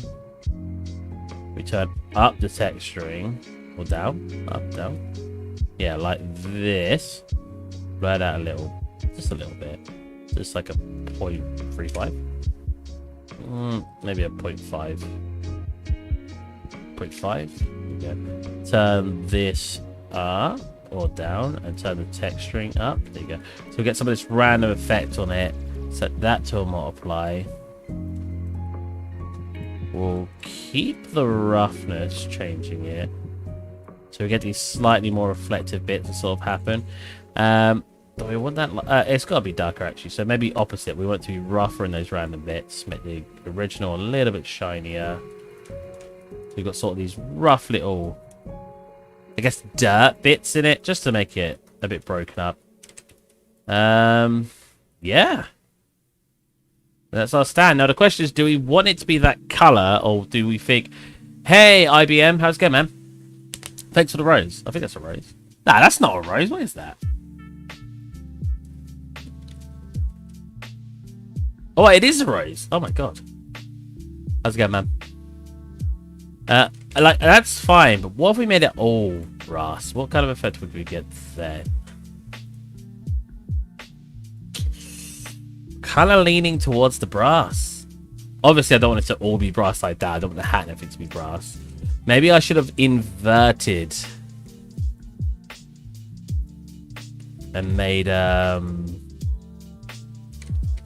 We turn up the texturing. Or down. Up, down. Yeah, like this. Blur it out a little. Just a little bit. Just like a 0.35. Maybe a 0.5. 0.5. Yeah. Turn this up or down and turn the texturing up. There you go. So we get some of this random effect on it. Set that to a multiply. We'll keep the roughness changing it. So we get these slightly more reflective bits that sort of happen. Do we want that? It's got to be darker, actually. So maybe opposite. We want it to be rougher in those random bits. Make the original a little bit shinier. So we've got sort of these rough little, I guess, dirt bits in it, just to make it a bit broken up. Yeah. That's our stand. Now, the question is, do we want it to be that color, or do we think, Hey, IBM. How's it going, man? Thanks for the rose. I think that's a rose. Nah, that's not a rose. What is that? Oh, it is a rose. Oh, my God. How's it going, man? Like, that's fine, but what if we made it all brass? What kind of effect would we get there? Kind of leaning towards the brass. Obviously, I don't want it to all be brass like that. I don't want the hat and everything to be brass. Maybe I should have inverted and made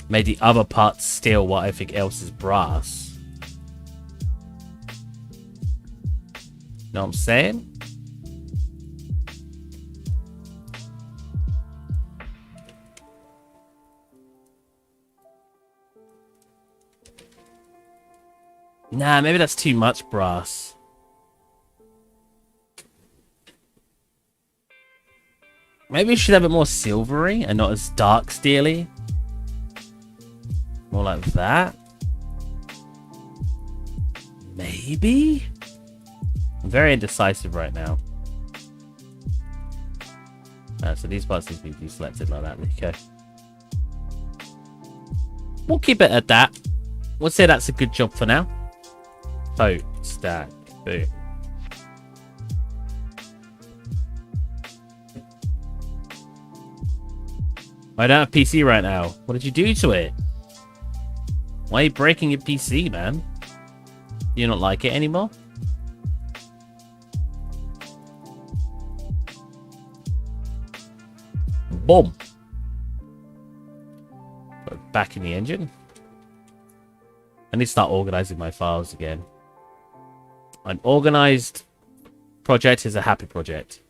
the other parts still what I think else is brass. Know what I'm saying? Nah, maybe that's too much brass. Maybe we should have it more silvery and not as dark steely. More like that. Maybe? I'm very indecisive right now. So these parts need to be deselected like that. Okay. We'll keep it at that. We'll say that's a good job for now. Oh, stack. Boom. I don't have PC right now. What did you do to it? Why are you breaking your PC, man? Do you not like it anymore? Boom. Put it back in the engine. I need to start organizing my files again. An organized project is a happy project.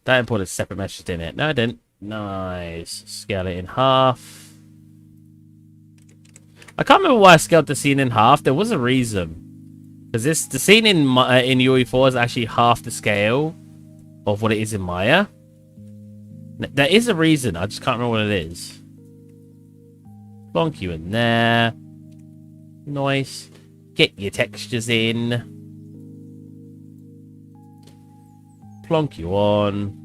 That imported separate meshes, didn't it? No, I didn't. Nice. Scale it in half. I can't remember why I scaled the scene in half. There was a reason. Because the scene in UE4 is actually half the scale of what it is in Maya. There is a reason. I just can't remember what it is. Bonk you in there. Nice. Get your textures in. Plonk you on.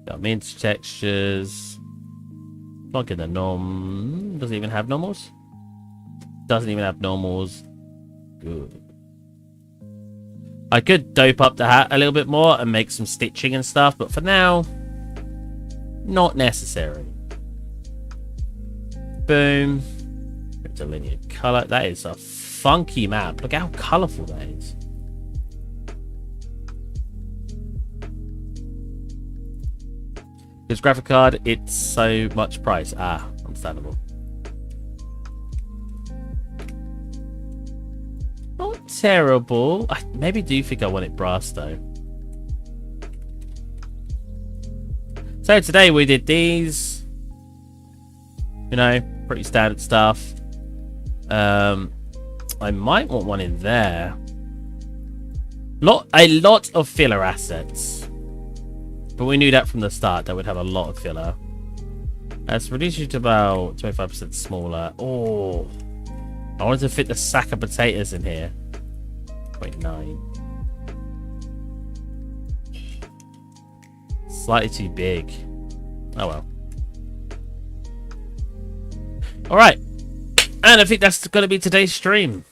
Got mince textures. Plonk in the norm. Doesn't even have normals. Doesn't even have normals. Good. I could dope up the hat a little bit more and make some stitching and stuff, but for now, not necessary. Boom. It's a linear color. That is a funky map. Look how colorful that is. This graphic card, it's so much price. Ah, understandable. Not terrible. I maybe do think I want it brass though. So today we did these. You know, pretty standard stuff. I might want one in there. A lot of filler assets. But we knew that from the start that we'd have a lot of filler. Let's reduce you to about 25% smaller. Oh, I wanted to fit the sack of potatoes in here. 0.9. Slightly too big. Oh well. Alright. And I think that's going to be today's stream.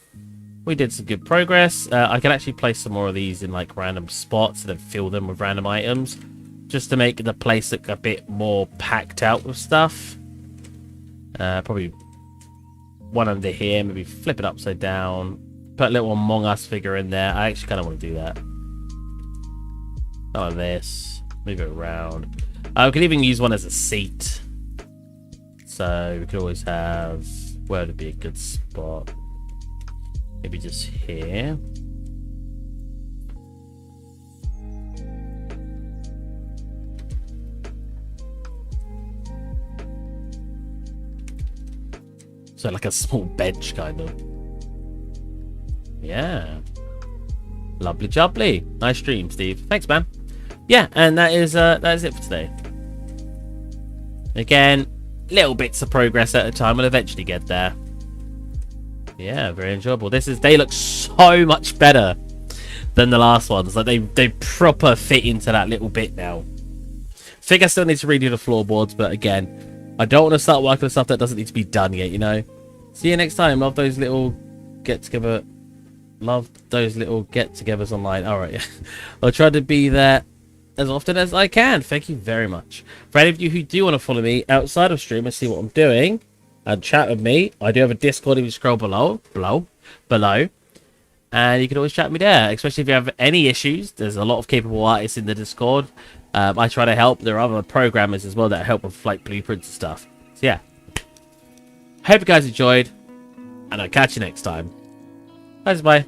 We did some good progress. I can actually place some more of these in like random spots and then fill them with random items. Just to make the place look a bit more packed out with stuff. Probably one under here. Maybe flip it upside down. Put a little Among Us figure in there. I actually kind of want to do that. Like this. Move it around. We could even use one as a seat. So we could always have... Where would be a good spot? Maybe just here. So like a small bench, kind of. Yeah. Lovely jubbly. Nice stream, Steve. Thanks, man. Yeah, and that is it for today. Again, little bits of progress at a time. We'll eventually get there. Yeah, very enjoyable. They look so much better than the last ones. Like they proper fit into that little bit now. I think I still need to redo the floorboards, but again, I don't want to start working on stuff that doesn't need to be done yet, you know? See you next time. Love those little get-together... Love those little get-togethers online. Alright, yeah. I'll try to be there as often as I can. Thank you very much. For any of you who do want to follow me outside of stream and see what I'm doing and chat with me, I do have a Discord if you scroll below. And you can always chat with me there, especially if you have any issues. There's a lot of capable artists in the Discord. I try to help. There are other programmers as well that help with like blueprints and stuff. So yeah. Hope you guys enjoyed, and I'll catch you next time. Bye.